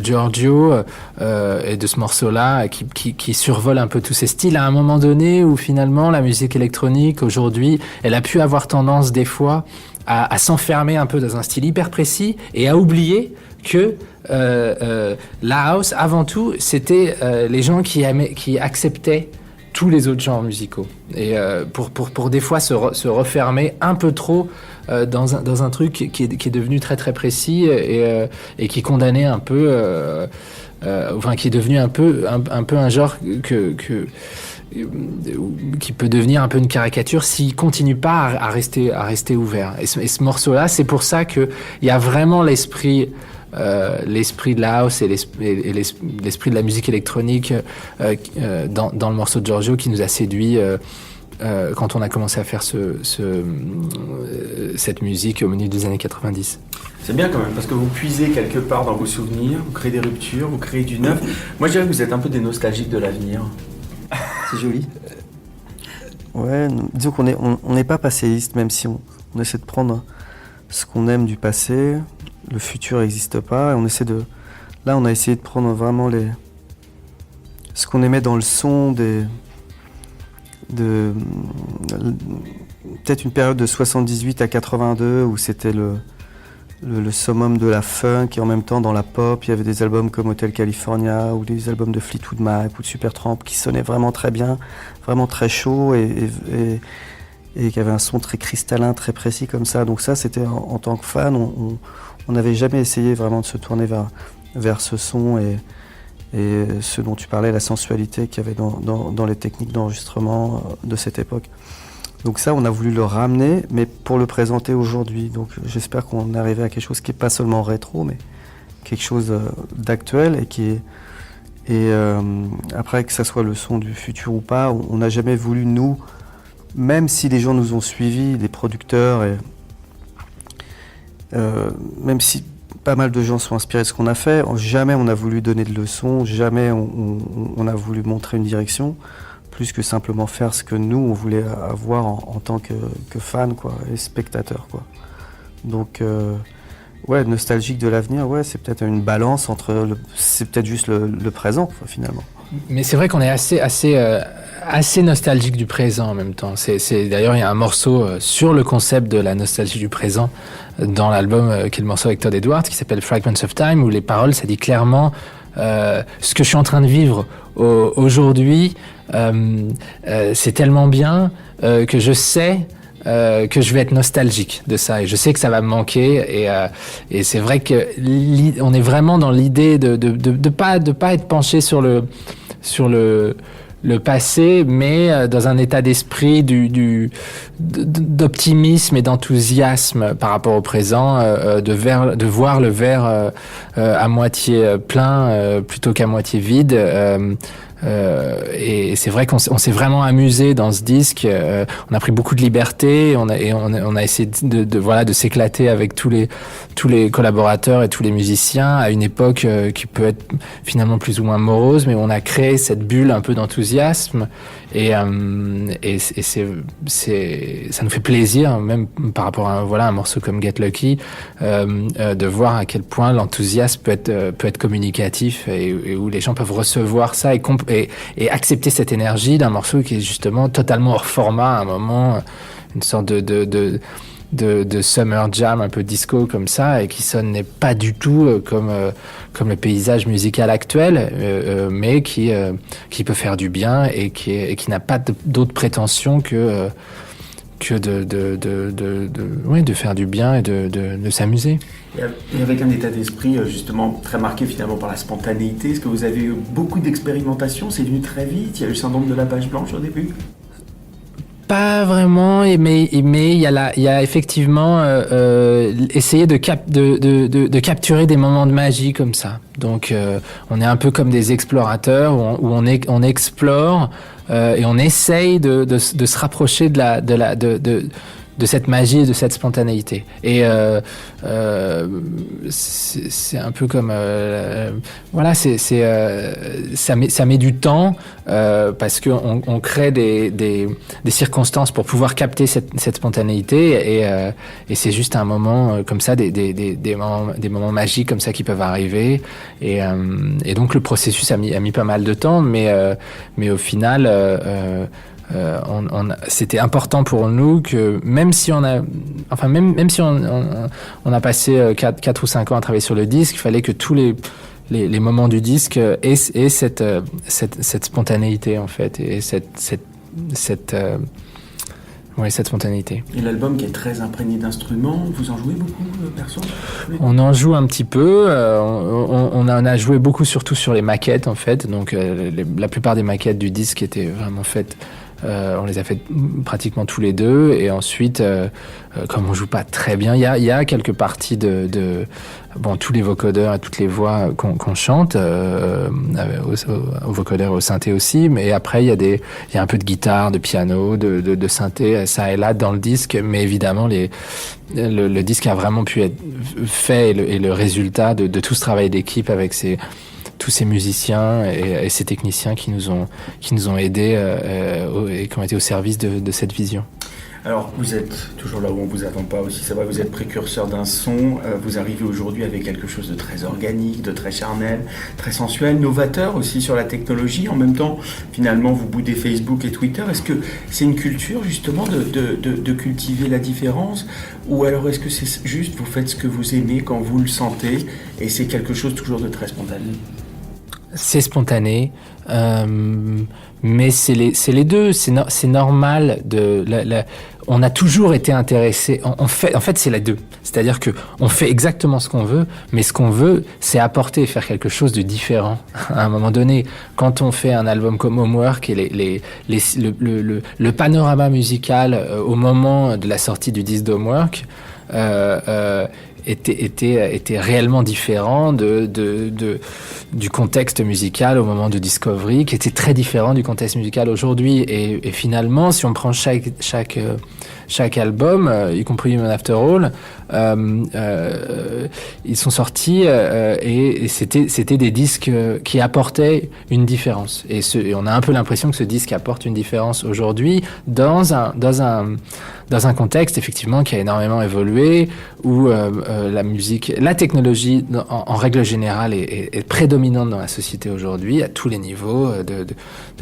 Giorgio et de ce morceau-là qui survole un peu tous ces styles à un moment donné où finalement la musique électronique aujourd'hui, elle a pu avoir tendance des fois à s'enfermer un peu dans un style hyper précis et à oublier que la house avant tout c'était les gens qui acceptaient tous les autres genres musicaux et pour des fois se refermer un peu trop dans un truc qui est devenu très très précis et qui condamnait un peu enfin qui est devenu un peu un genre qui peut devenir un peu une caricature s'il continue pas à rester ouvert. Et ce morceau-là, c'est pour ça que il y a vraiment l'esprit de la house et l'esprit de la musique électronique dans le morceau de Giorgio qui nous a séduit quand on a commencé à faire cette musique au milieu des années 90. C'est bien quand même, parce que vous puisez quelque part dans vos souvenirs, vous créez des ruptures, vous créez du neuf. Moi je dirais que vous êtes un peu des nostalgiques de l'avenir. C'est joli. Ouais, disons qu'on n'est pas passéiste, même si on essaie de prendre ce qu'on aime du passé. Le futur n'existe pas, et on essaie de... Là, on a essayé de prendre vraiment ce qu'on aimait dans le son peut-être une période de 78 à 82 où c'était le summum de la funk, et en même temps dans la pop, il y avait des albums comme Hotel California ou des albums de Fleetwood Mac ou de Supertramp qui sonnaient vraiment très bien, vraiment très chaud et qui avaient un son très cristallin, très précis comme ça. Donc ça, c'était en tant que fan, on n'avait jamais essayé vraiment de se tourner vers ce son et ce dont tu parlais, la sensualité qu'il y avait dans les techniques d'enregistrement de cette époque. Donc ça, on a voulu le ramener, mais pour le présenter aujourd'hui. Donc j'espère qu'on est arrivé à quelque chose qui n'est pas seulement rétro, mais quelque chose d'actuel et après, que ça soit le son du futur ou pas, on n'a jamais voulu, nous, même si les gens nous ont suivis, les producteurs, même si pas mal de gens sont inspirés de ce qu'on a fait, jamais on a voulu donner de leçons, jamais on a voulu montrer une direction, plus que simplement faire ce que nous, on voulait avoir en tant que fan, quoi, et spectateur, quoi. Donc, ouais, nostalgique de l'avenir, ouais, c'est peut-être une balance entre... c'est peut-être juste le présent, quoi, finalement. Mais c'est vrai qu'on est assez nostalgique du présent en même temps. D'ailleurs, il y a un morceau sur le concept de la nostalgie du présent dans l'album qui est le morceau avec Todd Edwards qui s'appelle Fragments of Time, où les paroles, ça dit clairement ce que je suis en train de vivre aujourd'hui, c'est tellement bien que je sais que je vais être nostalgique de ça et je sais que ça va me manquer et c'est vrai que on est vraiment dans l'idée de pas être penché sur le passé, mais dans un état d'esprit d'optimisme et d'enthousiasme par rapport au présent, de voir le verre à moitié plein plutôt qu'à moitié vide. Et c'est vrai qu'on s'est vraiment amusé dans ce disque. On a pris beaucoup de liberté, on a essayé de s'éclater avec tous les collaborateurs et tous les musiciens à une époque qui peut être finalement plus ou moins morose, mais on a créé cette bulle un peu d'enthousiasme et ça nous fait plaisir, même par rapport à un morceau comme Get Lucky, de voir à quel point l'enthousiasme peut être communicatif et où les gens peuvent recevoir ça et accepter cette énergie d'un morceau qui est justement totalement hors format à un moment, une sorte de summer jam un peu disco comme ça et qui sonne pas du tout comme le paysage musical actuel, mais qui peut faire du bien et qui n'a pas d'autre prétention que de faire du bien et de s'amuser. Et avec un état d'esprit justement très marqué finalement par la spontanéité, est-ce que vous avez eu beaucoup d'expérimentation? C'est venu très vite? Il y a eu le syndrome de la page blanche au début? Pas vraiment, mais il y a effectivement essayer de capturer des moments de magie comme ça. Donc on est un peu comme des explorateurs où on explore et on essaye de se rapprocher de cette magie et de cette spontanéité. Et c'est un peu comme ça met du temps parce que on crée des circonstances pour pouvoir capter cette spontanéité et c'est juste un moment comme ça, des moments magiques comme ça qui peuvent arriver et donc le processus a mis pas mal de temps, mais au final c'était important pour nous que même si on a passé 4 ou 5 ans à travailler sur le disque, il fallait que tous les moments du disque aient cette spontanéité en fait et Oui, cette spontanéité. Et l'album qui est très imprégné d'instruments, vous en jouez beaucoup, perso ? On en joue un petit peu. On en a joué beaucoup, surtout sur les maquettes, en fait. Donc, la plupart des maquettes du disque étaient vraiment faites. On les a faites pratiquement tous les deux. Et ensuite, comme on joue pas très bien, il y a quelques parties bon, tous les vocodeurs et toutes les voix qu'on chante, au vocodeur et au synthé aussi. Mais après, il y a un peu de guitare, de piano, de synthé, ça et là dans le disque. Mais évidemment, le disque a vraiment pu être fait et le résultat de tout ce travail d'équipe avec tous ces musiciens et ces techniciens qui nous ont aidés et qui ont été au service de cette vision. Alors, vous êtes toujours là où on vous attend pas aussi, c'est vrai, vous êtes précurseur d'un son, vous arrivez aujourd'hui avec quelque chose de très organique, de très charnel, très sensuel, novateur aussi sur la technologie. En même temps, finalement, vous boudez Facebook et Twitter. Est-ce que c'est une culture, justement, de cultiver la différence ? Ou alors est-ce que c'est juste, vous faites ce que vous aimez quand vous le sentez et c'est quelque chose toujours de très spontané ? C'est spontané, mais c'est les deux. C'est normal on a toujours été intéressé. En fait, c'est les deux. C'est-à-dire que on fait exactement ce qu'on veut, mais ce qu'on veut, c'est apporter et faire quelque chose de différent. À un moment donné, quand on fait un album comme Homework et le panorama musical au moment de la sortie du disque d'Homework, était réellement différent du contexte musical au moment de Discovery, qui était très différent du contexte musical aujourd'hui. Et finalement, si on prend chaque album, y compris Human After All, ils sont sortis et c'était des disques qui apportaient une différence. Et on a un peu l'impression que ce disque apporte une différence aujourd'hui dans un contexte effectivement qui a énormément évolué, où la technologie en règle générale est prédominante dans la société aujourd'hui à tous les niveaux de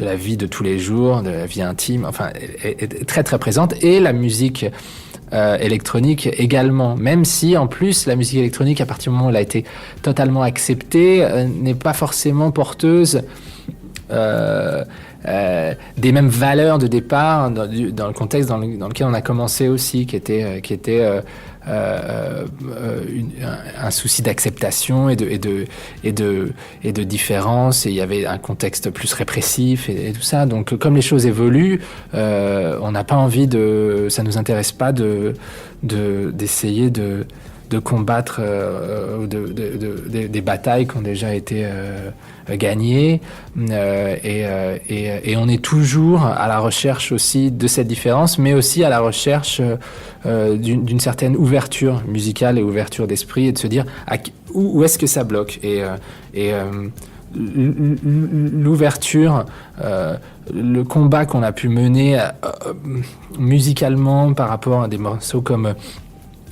la vie de tous les jours, de la vie intime, enfin est très très présente, et la musique électronique également, même si en plus la musique électronique, à partir du moment où elle a été totalement acceptée, n'est pas forcément porteuse des mêmes valeurs de départ dans le contexte dans lequel on a commencé aussi, qui était un souci d'acceptation et de différence, et il y avait un contexte plus répressif et tout ça. Donc comme les choses évoluent, on n'a pas envie ça nous intéresse pas d'essayer de combattre des batailles qui ont déjà été gagnées, et on est toujours à la recherche aussi de cette différence, mais aussi à la recherche d'une certaine ouverture musicale et ouverture d'esprit, et de se dire où est-ce que ça bloque, et l'ouverture, le combat qu'on a pu mener musicalement par rapport à des morceaux comme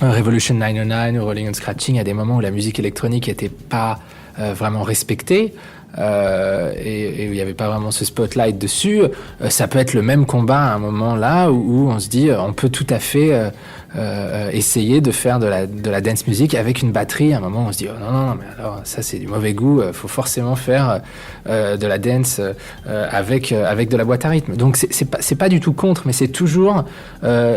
Revolution 909 ou Rolling and Scratching, à des moments où la musique électronique n'était pas vraiment respectée, et où il n'y avait pas vraiment ce spotlight dessus. Ça peut être le même combat à un moment là où on se dit on peut tout à fait essayer de faire de la dance music avec une batterie. À un moment on se dit non, mais alors ça c'est du mauvais goût, faut forcément faire de la dance avec de la boîte à rythme. Donc c'est pas du tout contre, mais c'est toujours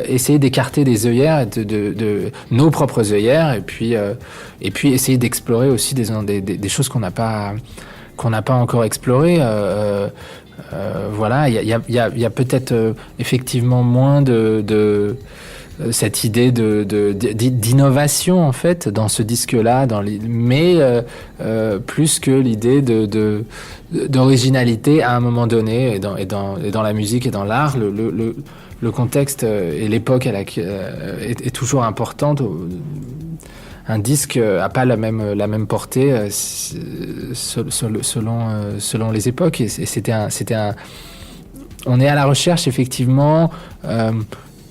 essayer d'écarter des œillères, de nos propres œillères, et puis essayer d'explorer aussi des choses qu'on n'a pas encore explorées. Voilà, il y a peut-être effectivement moins de cette idée d'innovation en fait dans ce disque-là, mais plus que l'idée d'originalité à un moment donné, et dans la musique et dans l'art, le contexte et l'époque est toujours importante. Un disque a pas la même portée selon les époques, et on est à la recherche effectivement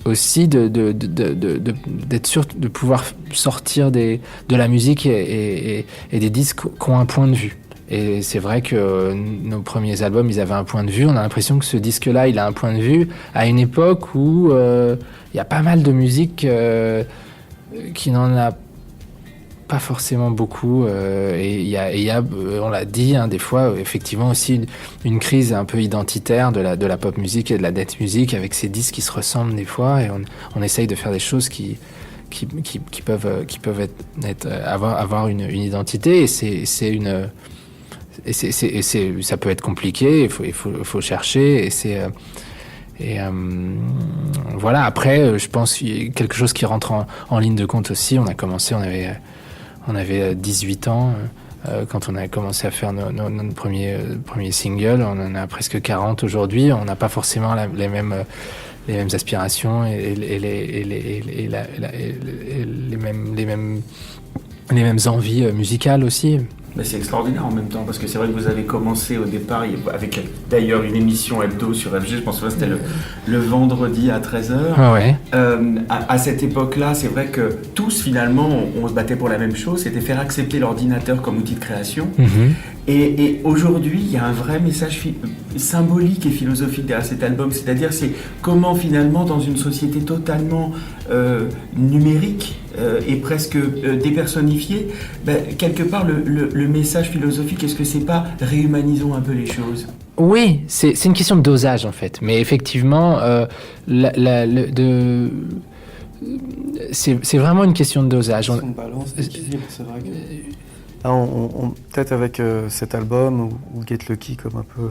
aussi d'être sûr de pouvoir sortir de la musique et des disques qui ont un point de vue. Et c'est vrai que nos premiers albums, ils avaient un point de vue. On a l'impression que ce disque-là, il a un point de vue à une époque où il y a pas mal de musique qui n'en a pas forcément beaucoup. Et il y a, on l'a dit, des fois, effectivement aussi une crise un peu identitaire de la pop music et de la dance music, avec ces disques qui se ressemblent des fois, et on essaye de faire des choses qui peuvent avoir une identité, ça peut être compliqué, il faut chercher, voilà. Après, je pense qu'il y a quelque chose qui rentre en ligne de compte aussi. On a commencé, on avait 18 ans quand on a commencé à faire notre premier single. On en a presque 40 aujourd'hui. On n'a pas forcément les mêmes aspirations et les mêmes envies musicales aussi. Mais c'est extraordinaire en même temps, parce que c'est vrai que vous avez commencé au départ avec d'ailleurs une émission hebdo sur FG, je pense que c'était le vendredi à 13h. Ah ouais. À cette époque-là, c'est vrai que tous finalement, on se battait pour la même chose, c'était faire accepter l'ordinateur comme outil de création. Mm-hmm. Et aujourd'hui, il y a un vrai message symbolique et philosophique derrière cet album, c'est-à-dire c'est comment finalement dans une société totalement numérique et presque dépersonnifiée, quelque part le message philosophique, est-ce que c'est pas réhumanisons un peu les choses? Oui, c'est une question de dosage en fait, mais effectivement, c'est vraiment une question de dosage. C'est une balance difficile, c'est vrai que... Là, peut-être avec cet album ou Get Lucky comme un peu